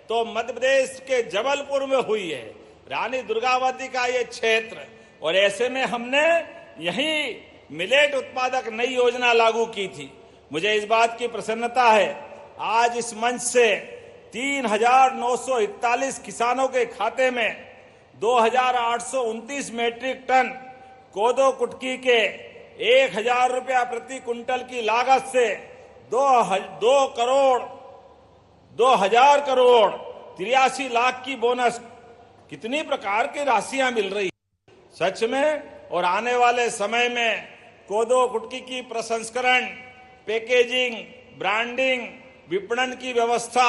E: तो मध्य प्रदेश के जबलपुर में हुई है, रानी दुर्गावती का ये क्षेत्र। और ऐसे में हमने यही मिलेट उत्पादक नई योजना लागू की थी। मुझे इस बात की प्रसन्नता है आज इस मंच से 3,941 किसानों के खाते में 2,829 मीट्रिक टन कोदो कुटकी के 1,000 रुपया प्रति कुंटल की लागत से 2,000 करोड़ 83 लाख की बोनस, कितनी प्रकार की राशियां मिल रही सच में। और आने वाले समय में कोदो कुटकी की प्रसंस्करण, पैकेजिंग, ब्रांडिंग, विपणन की व्यवस्था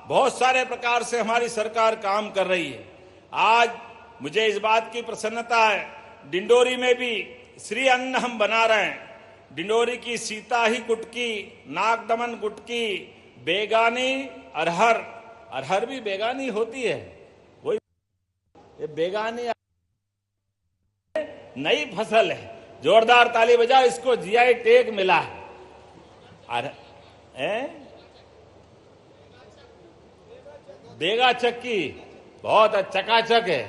E: बहुत सारे प्रकार से हमारी सरकार काम कर रही है। आज मुझे इस बात की प्रसन्नता है डिंडोरी में भी श्री अन्न हम बना रहे हैं। डिंडोरी की सीता ही कुटकी, नागदमन कुटकी, बेगानी अरहर, अरहर भी बेगानी होती है, वही ये बेगानी नई फसल है। जोरदार ताली बजाओ, इसको जीआई टैग मिला है। बेगा चक्की बहुत चकाचक है,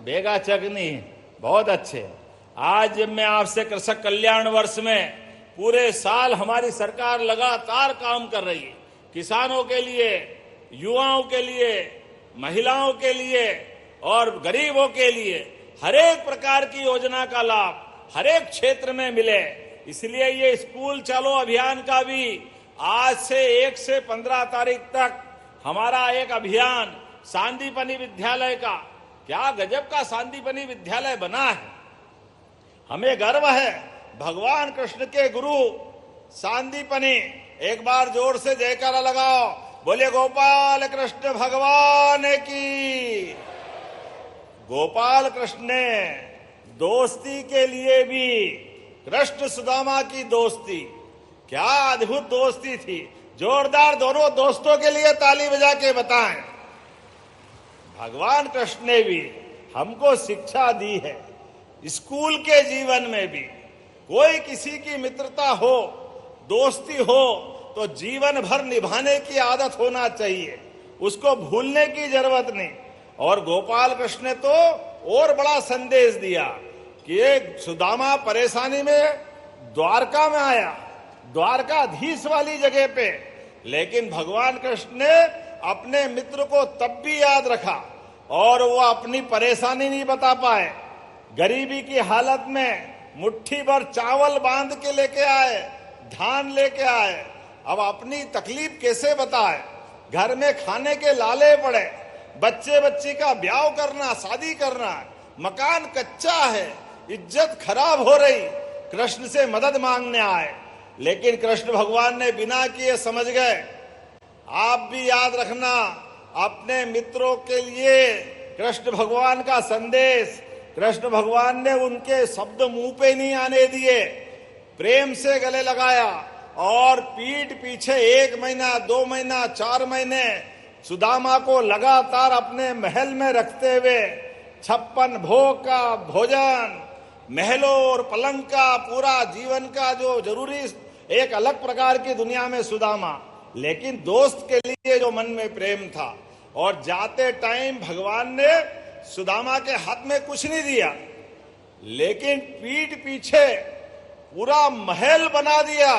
E: बेगा चकनी बहुत अच्छे। आज मैं आपसे कृषक कल्याण वर्ष में पूरे साल हमारी सरकार लगातार काम कर रही है। किसानों के लिए, युवाओं के लिए, महिलाओं के लिए और गरीबों के लिए हर एक प्रकार की योजना का लाभ हर एक क्षेत्र में मिले। इसलिए ये स्कूल चलो अभियान का भी आज से 1 से 15 तारीख तक हमारा एक अभियान सांदीपनी विद्यालय का, क्या गजब का सांदीपनी विद्यालय बना है। हमें गर्व है भगवान कृष्ण के गुरु सांदीपनी। एक बार जोर से जयकारा लगाओ, बोले गोपाल कृष्ण भगवान की। गोपाल कृष्ण ने दोस्ती के लिए भी कृष्ण सुदामा की दोस्ती, क्या अद्भुत दोस्ती थी। जोरदार दोनों दोस्तों के लिए ताली बजा के बताएं। भगवान कृष्ण ने भी हमको शिक्षा दी है। स्कूल के जीवन में भी कोई किसी की मित्रता हो, दोस्ती हो तो जीवन भर निभाने की आदत होना चाहिए, उसको भूलने की जरूरत नहीं। और गोपाल कृष्ण ने तो और बड़ा संदेश दिया कि एक सुदामा परेशानी में द्वारका में आया, द्वारकाधीश वाली जगह पे, लेकिन भगवान कृष्ण ने अपने मित्र को तब भी याद रखा और वो अपनी परेशानी नहीं बता पाए। गरीबी की हालत में मुट्ठी भर चावल बांध के लेके आए, धान लेके आए, अब अपनी तकलीफ कैसे बताए। घर में खाने के लाले पड़े, बच्चे बच्ची का ब्याह करना, शादी करना, मकान कच्चा है, इज्जत खराब हो रही, कृष्ण से मदद मांगने आए। लेकिन कृष्ण भगवान ने बिना किए समझ गए। आप भी याद रखना, अपने मित्रों के लिए कृष्ण भगवान का संदेश, कृष्ण भगवान ने उनके शब्द मुंह पे नहीं आने दिए, प्रेम से गले लगाया और पीठ पीछे 1 महीना, 2 महीना, 4 महीने सुदामा को लगातार अपने महल में रखते हुए 56 भोग का भोजन, महलों और पलंग का पूरा जीवन का जो जरूरी, एक अलग प्रकार की दुनिया में सुदामा, लेकिन दोस्त के लिए जो मन में प्रेम था। और जाते टाइम भगवान ने सुदामा के हाथ में कुछ नहीं दिया, लेकिन पीठ पीछे पूरा महल बना दिया,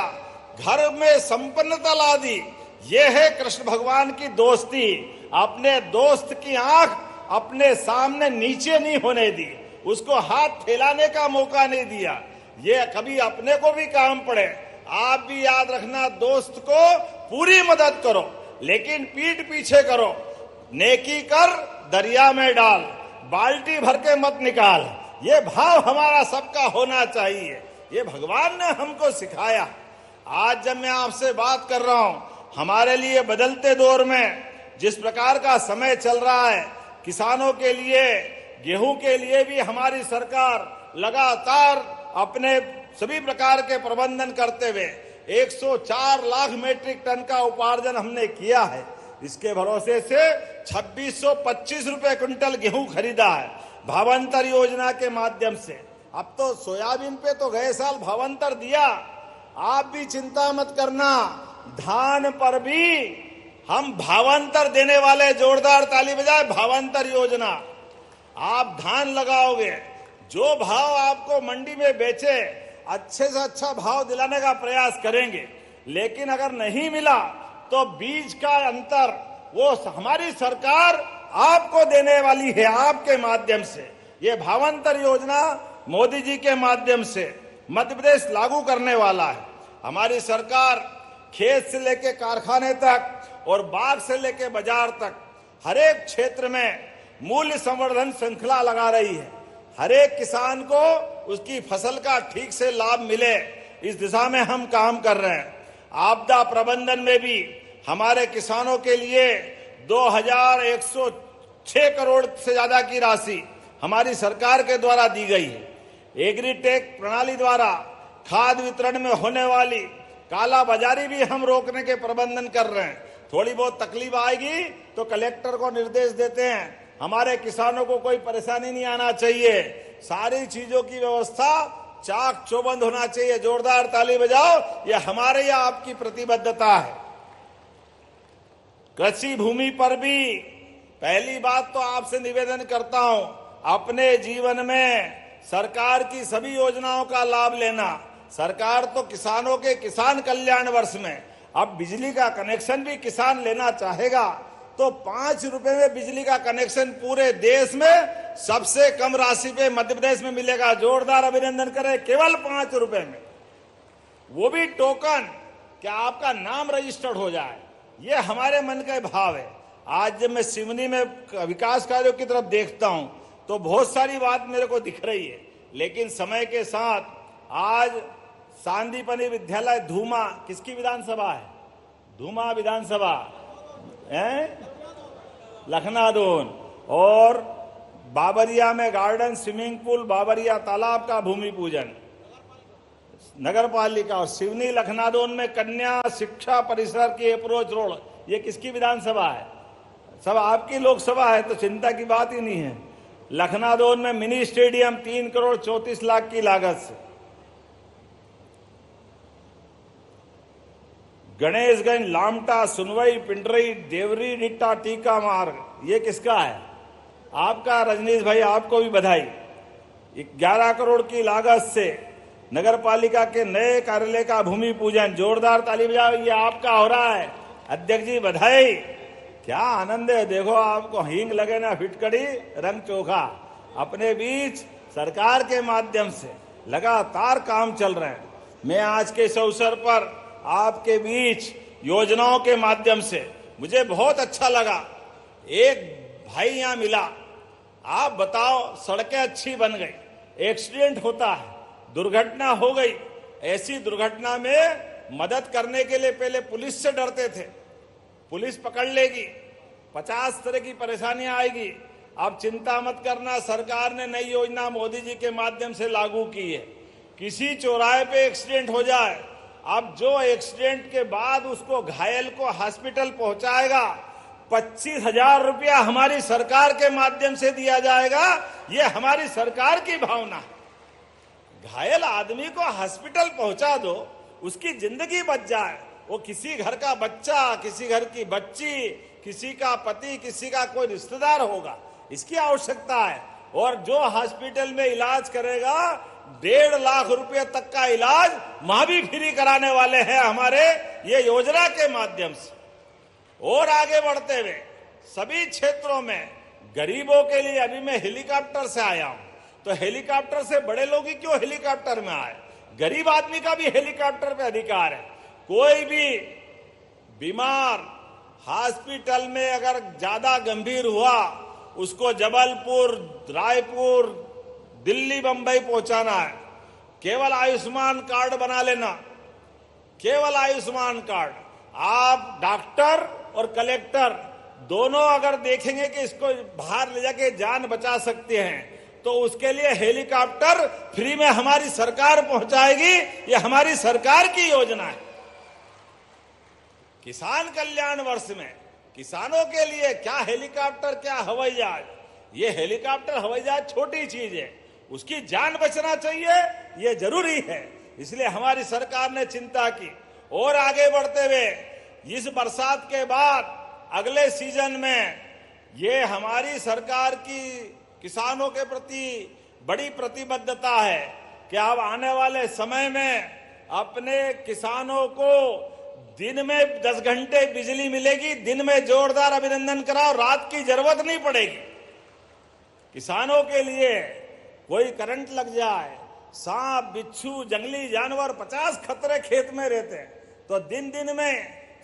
E: घर में संपन्नता ला दी। ये है कृष्ण भगवान की दोस्ती। अपने दोस्त की आंख अपने सामने नीचे नहीं होने दी, उसको हाथ फैलाने का मौका नहीं दिया। ये कभी अपने को भी काम पड़े, आप भी याद रखना, दोस्त को पूरी मदद करो लेकिन पीठ पीछे करो। नेकी कर दरिया में डाल, बाल्टी भर के मत निकाल। ये भाव हमारा सबका होना चाहिए, ये भगवान ने हमको सिखाया। आज जब मैं आपसे बात कर रहा हूं, हमारे लिए बदलते दौर में जिस प्रकार का समय चल रहा है, किसानों के लिए, गेहूं के लिए भी हमारी सरकार लगातार अपने सभी प्रकार के प्रबंधन करते हुए 104 लाख मीट्रिक टन का उपार्जन हमने किया है। इसके भरोसे से 2625 रुपए क्विंटल गेहूं खरीदा है भावांतर योजना के माध्यम से। अब तो सोयाबीन पे तो गए साल भावांतर दिया, आप भी चिंता मत करना, धान पर भी हम भावांतर देने वाले। जोरदार ताली बजाए, भावांतर योजना। आप धान लगाओगे, जो भाव आपको मंडी में बेचे अच्छे से अच्छा भाव दिलाने का प्रयास करेंगे, लेकिन अगर नहीं मिला तो बीज का अंतर वो हमारी सरकार आपको देने वाली है। आपके माध्यम से ये भावांतर योजना मोदी जी के माध्यम से मध्य प्रदेश लागू करने वाला है। हमारी सरकार खेत से लेकर कारखाने तक और बाग से लेकर बाजार तक हर एक क्षेत्र में मूल्य संवर्धन श्रृंखला लगा रही है। हर एक किसान को उसकी फसल का ठीक से लाभ मिले, इस दिशा में हम काम कर रहे हैं। आपदा प्रबंधन में भी हमारे किसानों के लिए 2106 करोड़ से ज्यादा की राशि हमारी सरकार के द्वारा दी गई है। एग्रीटेक प्रणाली द्वारा खाद वितरण में होने वाली कालाबाजारी भी हम रोकने के प्रबंधन कर रहे हैं। थोड़ी बहुत तकलीफ आएगी तो कलेक्टर को निर्देश देते हैं, हमारे किसानों को कोई परेशानी नहीं आना चाहिए, सारी चीजों की व्यवस्था चाक चौबंद होना चाहिए। जोरदार ताली बजाओ, ये हमारे या आपकी प्रतिबद्धता है। कृषि भूमि पर भी पहली बात तो आपसे निवेदन करता हूं, अपने जीवन में सरकार की सभी योजनाओं का लाभ लेना। सरकार तो किसानों के किसान कल्याण वर्ष में अब बिजली का कनेक्शन भी किसान लेना चाहेगा तो 5 रुपए में बिजली का कनेक्शन पूरे देश में सबसे कम राशि पे मध्य प्रदेश में मिलेगा। जोरदार अभिनंदन करें, केवल 5 रुपए में, वो भी टोकन, क्या आपका नाम रजिस्टर्ड हो जाए। ये हमारे मन का भाव है। आज जब मैं सिवनी में विकास कार्यों की तरफ देखता हूं तो बहुत सारी बात मेरे को दिख रही है, लेकिन समय के साथ आज सांदीपनी विद्यालय धूमा किसकी विधानसभा है? धूमा विधानसभा है, लखनादोन, और बाबरिया में गार्डन, स्विमिंग पूल, बाबरिया तालाब का भूमि पूजन नगर पालिका, और सिवनी लखनादोन में कन्या शिक्षा परिसर की अप्रोच रोड, ये किसकी विधानसभा है? सब आपकी लोकसभा है, तो चिंता की बात ही नहीं है। लखनादोन में मिनी स्टेडियम 3 करोड़ 34 लाख की लागत से। गणेशगंज, लामटा, सुनवई, पिंडरई, देवरी, डिट्टा, टीका मार्ग, ये किसका है? आपका। रजनीश भाई, आपको भी बधाई। 11 करोड़ की लागत से नगर पालिका के नए कार्यालय का भूमि पूजन। जोरदार ताली बजाओ, ये आपका हो रहा है। अध्यक्ष जी बधाई, क्या आनंद है। देखो, आपको हींग लगे ना फिटकड़ी, रंग चोखा। अपने बीच सरकार के माध्यम से लगातार काम चल रहे हैं। मैं आज के इस अवसर पर आपके बीच योजनाओं के माध्यम से मुझे बहुत अच्छा लगा। एक भाई यहां मिला, आप बताओ, सड़कें अच्छी बन गई, एक्सीडेंट होता है, दुर्घटना हो गई, ऐसी दुर्घटना में मदद करने के लिए पहले पुलिस से डरते थे, पुलिस पकड़ लेगी, 50 तरह की परेशानियां आएगी। अब चिंता मत करना, सरकार ने नई योजना मोदी जी के माध्यम से लागू की है। किसी चौराहे पे एक्सीडेंट हो जाए, अब जो एक्सीडेंट के बाद उसको घायल को हॉस्पिटल पहुंचाएगा, 25,000 रुपया हमारी सरकार के माध्यम से दिया जाएगा। ये हमारी सरकार की भावना है। घायल आदमी को हॉस्पिटल पहुंचा दो, उसकी जिंदगी बच जाए। वो किसी घर का बच्चा, किसी घर की बच्ची, किसी का पति, किसी का कोई रिश्तेदार होगा, इसकी आवश्यकता है। और जो हॉस्पिटल में इलाज करेगा, 1.5 लाख रुपए तक का इलाज वहां भी फ्री कराने वाले हैं हमारे ये योजना के माध्यम से। और आगे बढ़ते हुए सभी क्षेत्रों में गरीबों के लिए, अभी मैं हेलीकॉप्टर से आया हूं, तो हेलीकॉप्टर से बड़े लोग ही क्यों हेलीकॉप्टर में आए, गरीब आदमी का भी हेलीकॉप्टर पे अधिकार है। कोई भी बीमार हॉस्पिटल में अगर ज्यादा गंभीर हुआ, उसको जबलपुर, रायपुर, दिल्ली, बंबई पहुंचाना है, केवल आयुष्मान कार्ड बना लेना, केवल आयुष्मान कार्ड। आप डॉक्टर और कलेक्टर दोनों अगर देखेंगे कि इसको बाहर ले जाके जान बचा सकते हैं तो उसके लिए हेलीकॉप्टर फ्री में हमारी सरकार पहुंचाएगी। ये हमारी सरकार की योजना है। किसान कल्याण वर्ष में किसानों के लिए क्या हेलीकॉप्टर, क्या हवाई जहाज। ये हेलीकॉप्टर हवाई जहाज छोटी चीज है, उसकी जान बचना चाहिए, ये जरूरी है। इसलिए हमारी सरकार ने चिंता की और आगे बढ़ते हुए इस बरसात के बाद अगले सीजन में ये हमारी सरकार की किसानों के प्रति बड़ी प्रतिबद्धता है कि अब आने वाले समय में अपने किसानों को दिन में 10 घंटे बिजली मिलेगी। दिन में जोरदार अभिनंदन कराओ, रात की जरूरत नहीं पड़ेगी। किसानों के लिए कोई करंट लग जाए, सांप बिच्छू जंगली जानवर 50 खतरे खेत में रहते हैं, तो दिन दिन में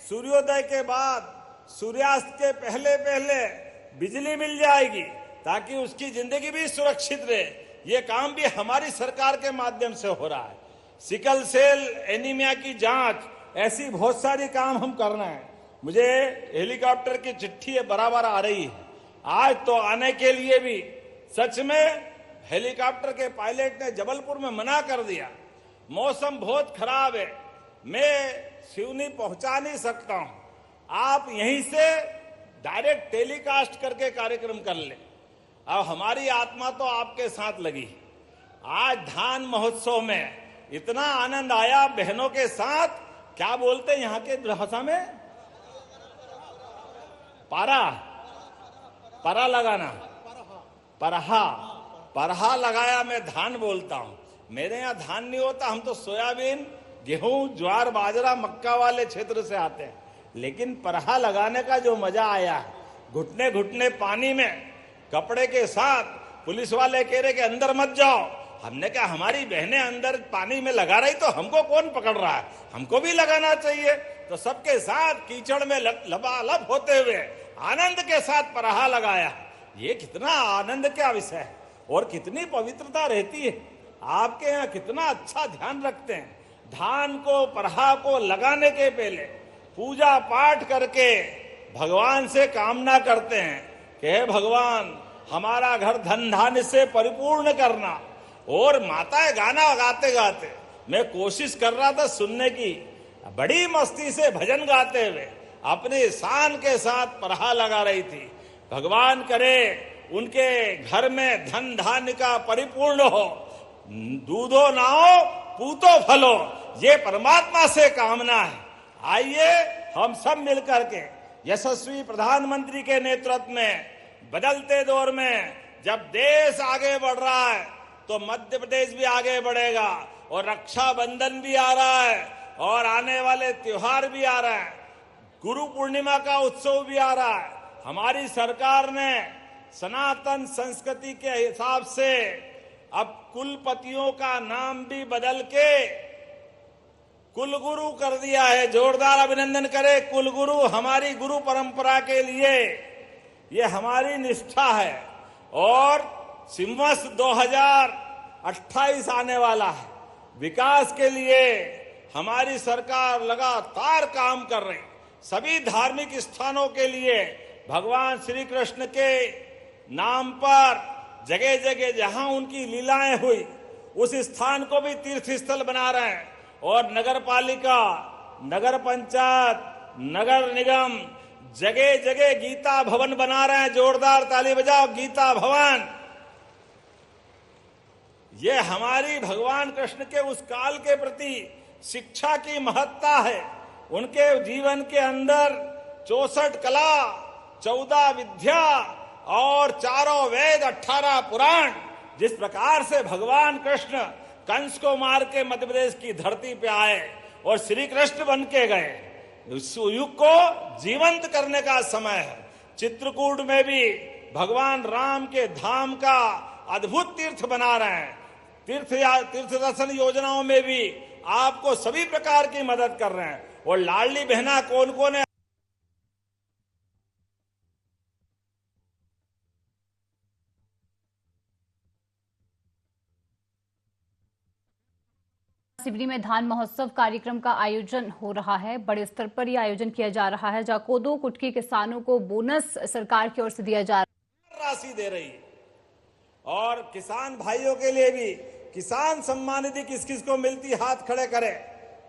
E: सूर्योदय के बाद सूर्यास्त के पहले पहले बिजली मिल जाएगी ताकि उसकी जिंदगी भी सुरक्षित रहे। ये काम भी हमारी सरकार के माध्यम से हो रहा है। सिकल सेल एनीमिया की जांच, ऐसी बहुत सारी काम हम कर रहे हैं। मुझे हेलीकॉप्टर की चिट्ठी बराबर आ रही है। आज तो आने के लिए भी सच में हेलीकॉप्टर के पायलट ने जबलपुर में मना कर दिया, मौसम बहुत खराब है, मैं सिवनी पहुंचा नहीं सकता हूं, आप यहीं से डायरेक्ट टेलीकास्ट करके कार्यक्रम कर ले। अब हमारी आत्मा तो आपके साथ लगी। आज धान महोत्सव में इतना आनंद आया बहनों के साथ। क्या बोलते हैं यहाँ के भाषा में? पारा पारा लगाना, परहा परहा लगाया। मैं धान बोलता हूं, मेरे यहाँ धान नहीं होता, हम तो सोयाबीन गेहूं ज्वार बाजरा मक्का वाले क्षेत्र से आते हैं। लेकिन परहा लगाने का जो मजा आया है, घुटने घुटने पानी में कपड़े के साथ, पुलिस वाले कह रहे कि अंदर मत जाओ। हमने कहा हमारी बहनें अंदर पानी में लगा रही तो हमको कौन पकड़ रहा है, हमको भी लगाना चाहिए। तो सबके साथ कीचड़ में लबालब होते हुए आनंद के साथ परहा लगाया। ये कितना आनंद का विषय है और कितनी पवित्रता रहती है। आपके यहाँ कितना अच्छा ध्यान रखते हैं। धान को परहा को लगाने के पहले पूजा पाठ करके भगवान से कामना करते हैं कि हे भगवान हमारा घर धन धान्य से परिपूर्ण करना। और माताएं गाना गाते गाते, मैं कोशिश कर रहा था सुनने की, बड़ी मस्ती से भजन गाते हुए अपनी शान के साथ परहा लगा रही थी। भगवान करे उनके घर में धन धान्य का परिपूर्ण हो, दूधो नाओ पूतो फलो, ये परमात्मा से कामना है। आइए हम सब मिलकर के यशस्वी प्रधानमंत्री के नेतृत्व में बदलते दौर में जब देश आगे बढ़ रहा है तो मध्य प्रदेश भी आगे बढ़ेगा। और रक्षाबंधन भी आ रहा है और आने वाले त्योहार भी आ रहे हैं, गुरु पूर्णिमा का उत्सव भी आ रहा है। हमारी सरकार ने सनातन संस्कृति के हिसाब से अब कुलपतियों का नाम भी बदल के कुलगुरु कर दिया है। जोरदार अभिनंदन करें कुलगुरु। हमारी गुरु परंपरा के लिए ये हमारी निष्ठा है। और सिम्वस 2028 आने वाला है, विकास के लिए हमारी सरकार लगातार काम कर रही। सभी धार्मिक स्थानों के लिए भगवान श्री कृष्ण के नाम पर जगह जगह जहां उनकी लीलाएं हुई उस स्थान को भी तीर्थ स्थल बना रहे हैं। और नगर पालिका, नगर पंचायत, नगर निगम जगह जगह गीता भवन बना रहे हैं। जोरदार ताली बजाओ, गीता भवन। ये हमारी भगवान कृष्ण के उस काल के प्रति शिक्षा की महत्ता है। उनके जीवन के अंदर 64 कला, 14 विद्या और 4 वेद, 18 पुराण, जिस प्रकार से भगवान कृष्ण कंस को मार के मध्य प्रदेश की धरती पे आए और श्री कृष्ण बन के गए, उस युग को जीवंत करने का समय है। चित्रकूट में भी भगवान राम के धाम का अद्भुत तीर्थ बना रहे हैं। तीर्थ दर्शन योजनाओं में भी आपको सभी प्रकार की मदद कर रहे हैं। और लाडली बहना कौन कौन है?
F: सिवनी में धान महोत्सव कार्यक्रम का आयोजन हो रहा है। बड़े स्तर पर यह आयोजन किया जा रहा है, जहां कोदो कुटकी किसानों को बोनस सरकार की ओर से दिया जा रहा है।
E: राशि दे रही है और किसान भाइयों के लिए भी किसान सम्मान निधि किस किस को मिलती, हाथ खड़े करें,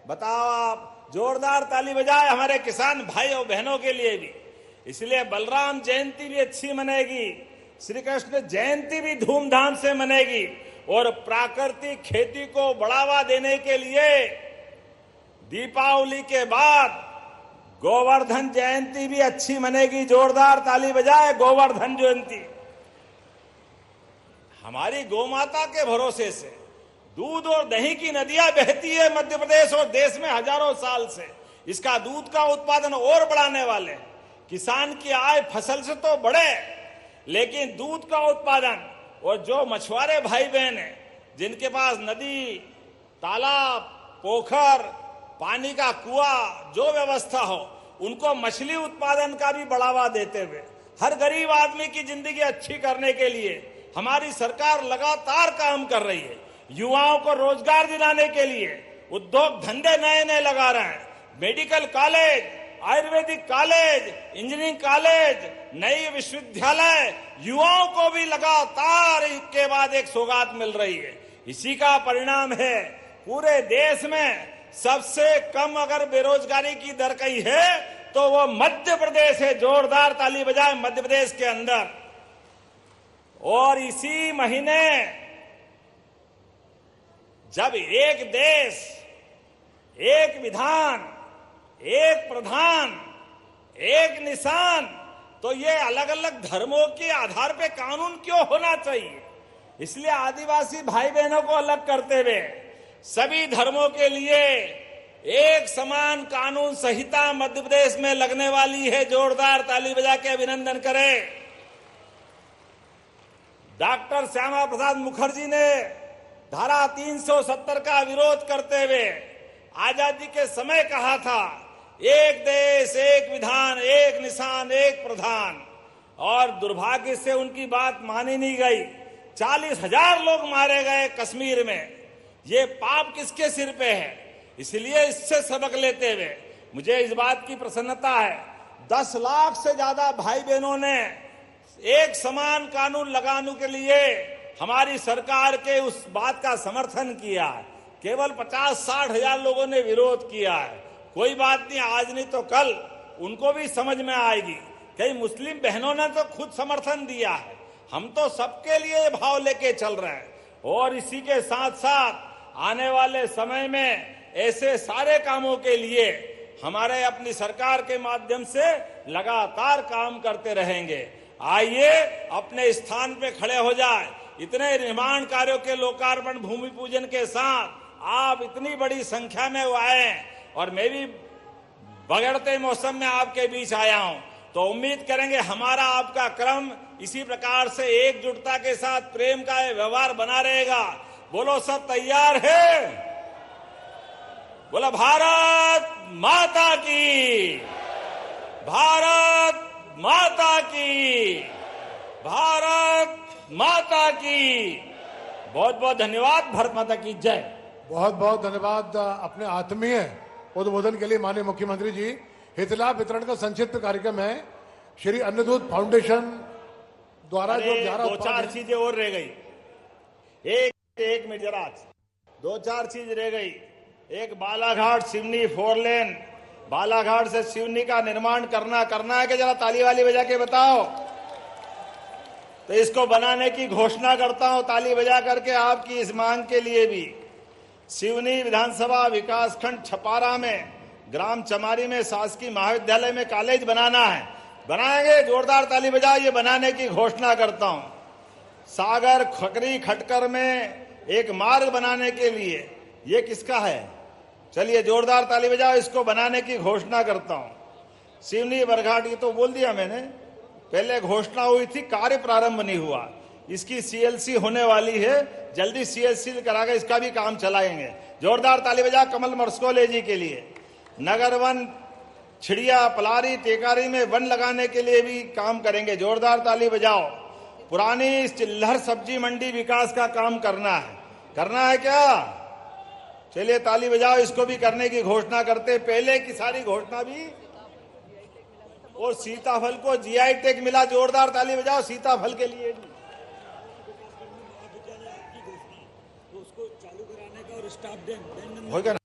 E: बताओ आप। जोरदार ताली बजाए हमारे किसान भाई और बहनों के लिए भी। इसलिए बलराम जयंती भी अच्छी मनेगी, श्री कृष्ण जयंती भी धूमधाम से मनेगी और प्राकृतिक खेती को बढ़ावा देने के लिए दीपावली के बाद गोवर्धन जयंती भी अच्छी मनेगी। जोरदार ताली बजाए गोवर्धन जयंती। हमारी गौमाता के भरोसे से दूध और दही की नदियां बहती है मध्य प्रदेश और देश में हजारों साल से। इसका दूध का उत्पादन और बढ़ाने वाले किसान की आय फसल से तो बढ़े, लेकिन दूध का उत्पादन और जो मछुआरे भाई बहन हैं जिनके पास नदी, तालाब, पोखर, पानी का कुआं, जो व्यवस्था हो, उनको मछली उत्पादन का भी बढ़ावा देते हुए हर गरीब आदमी की जिंदगी अच्छी करने के लिए हमारी सरकार लगातार काम कर रही है। युवाओं को रोजगार दिलाने के लिए उद्योग धंधे नए नए लगा रहे हैं। Medical college, Ayurvedic college, engineering college, नई विश्वविद्यालय, युवाओं को भी लगातार एक के बाद एक सौगात मिल रही है। इसी का परिणाम है पूरे देश में सबसे कम अगर बेरोजगारी की दर कही है तो वो मध्य प्रदेश है। जोरदार ताली बजाए मध्य प्रदेश के अंदर। और इसी महीने जब एक देश, एक विधान, एक प्रधान, एक निशान, तो ये अलग अलग धर्मों के आधार पे कानून क्यों होना चाहिए? इसलिए आदिवासी भाई बहनों को अलग करते हुए सभी धर्मों के लिए एक समान कानून संहिता मध्य प्रदेश में लगने वाली है। जोरदार ताली बजा के अभिनंदन करें। डॉक्टर श्यामा प्रसाद मुखर्जी ने धारा 370 का विरोध करते हुए आजादी के समय कहा था, एक देश, एक विधान, एक निशान, एक प्रधान। और दुर्भाग्य से उनकी बात मानी नहीं गई। 40,000 लोग मारे गए कश्मीर में। ये पाप किसके सिर पे है? इसलिए इससे सबक लेते हुए मुझे इस बात की प्रसन्नता है, 10 लाख से ज्यादा भाई बहनों ने एक समान कानून लगाने के लिए हमारी सरकार के उस बात का समर्थन किया है। केवल 50-60 हजार लोगों ने विरोध किया है। कोई बात नहीं, आज नहीं तो कल उनको भी समझ में आएगी। कई मुस्लिम बहनों ने तो खुद समर्थन दिया है। हम तो सबके लिए भाव लेके चल रहे हैं। और इसी के साथ साथ आने वाले समय में ऐसे सारे कामों के लिए हमारे अपनी सरकार के माध्यम से लगातार काम करते रहेंगे। आइए अपने स्थान पे खड़े हो जाए। इतने निर्माण कार्यों के लोकार्पण, भूमि पूजन के साथ आप इतनी बड़ी संख्या में आए और मैं भी बगड़ते मौसम में आपके बीच आया हूं, तो उम्मीद करेंगे हमारा आपका क्रम इसी प्रकार से एकजुटता के साथ प्रेम का व्यवहार बना रहेगा। बोलो सब तैयार है? बोलो भारत माता की, भारत माता की, भारत माता की। बहुत बहुत धन्यवाद। भारत माता की जय।
B: बहुत बहुत धन्यवाद अपने आत्मीय उद्बोधन के लिए माननीय मुख्यमंत्री जी। हितलाभ वितरण का संक्षिप्त कार्यक्रम है। श्री अन्नदूत फाउंडेशन द्वारा जो
E: 2-4 चीजें और रह गई। एक मिनट जरा, 2-4 चीज रह गई। एक बालाघाट सिवनी 4 लेन, बालाघाट से सिवनी का निर्माण करना है कि जरा ताली वाली बजा के बताओ। तो इसको बनाने की घोषणा करता हूं ताली बजा करके आपकी इस मांग के लिए भी। सिवनी विधानसभा विकासखंड छपारा में ग्राम चमारी में शासकीय महाविद्यालय में कॉलेज बनाना है, बनाएंगे। जोरदार ताली बजाओ, ये बनाने की घोषणा करता हूं। सागर खकरी खटकर में एक मार्ग बनाने के लिए, ये किसका है? चलिए जोरदार ताली बजाओ, इसको बनाने की घोषणा करता हूं। सिवनी बरघाट, ये तो बोल दिया मैंने, पहले घोषणा हुई थी, कार्य प्रारंभ नहीं हुआ। इसकी सीएलसी होने वाली है, जल्दी सीएलसी कराकर इसका भी काम चलाएंगे। जोरदार ताली बजा कमल मर्सकोले जी के लिए। नगर वन छिड़िया पलारी टेकारी में वन लगाने के लिए भी काम करेंगे। जोरदार ताली बजाओ। पुरानी चिल्लहर सब्जी मंडी विकास का काम करना है क्या? चलिए ताली बजाओ, इसको भी करने की घोषणा करते। पहले की सारी घोषणा भी, और सीताफल को जीआई टैग मिला, जोरदार ताली बजाओ सीताफल के लिए। होगा ना।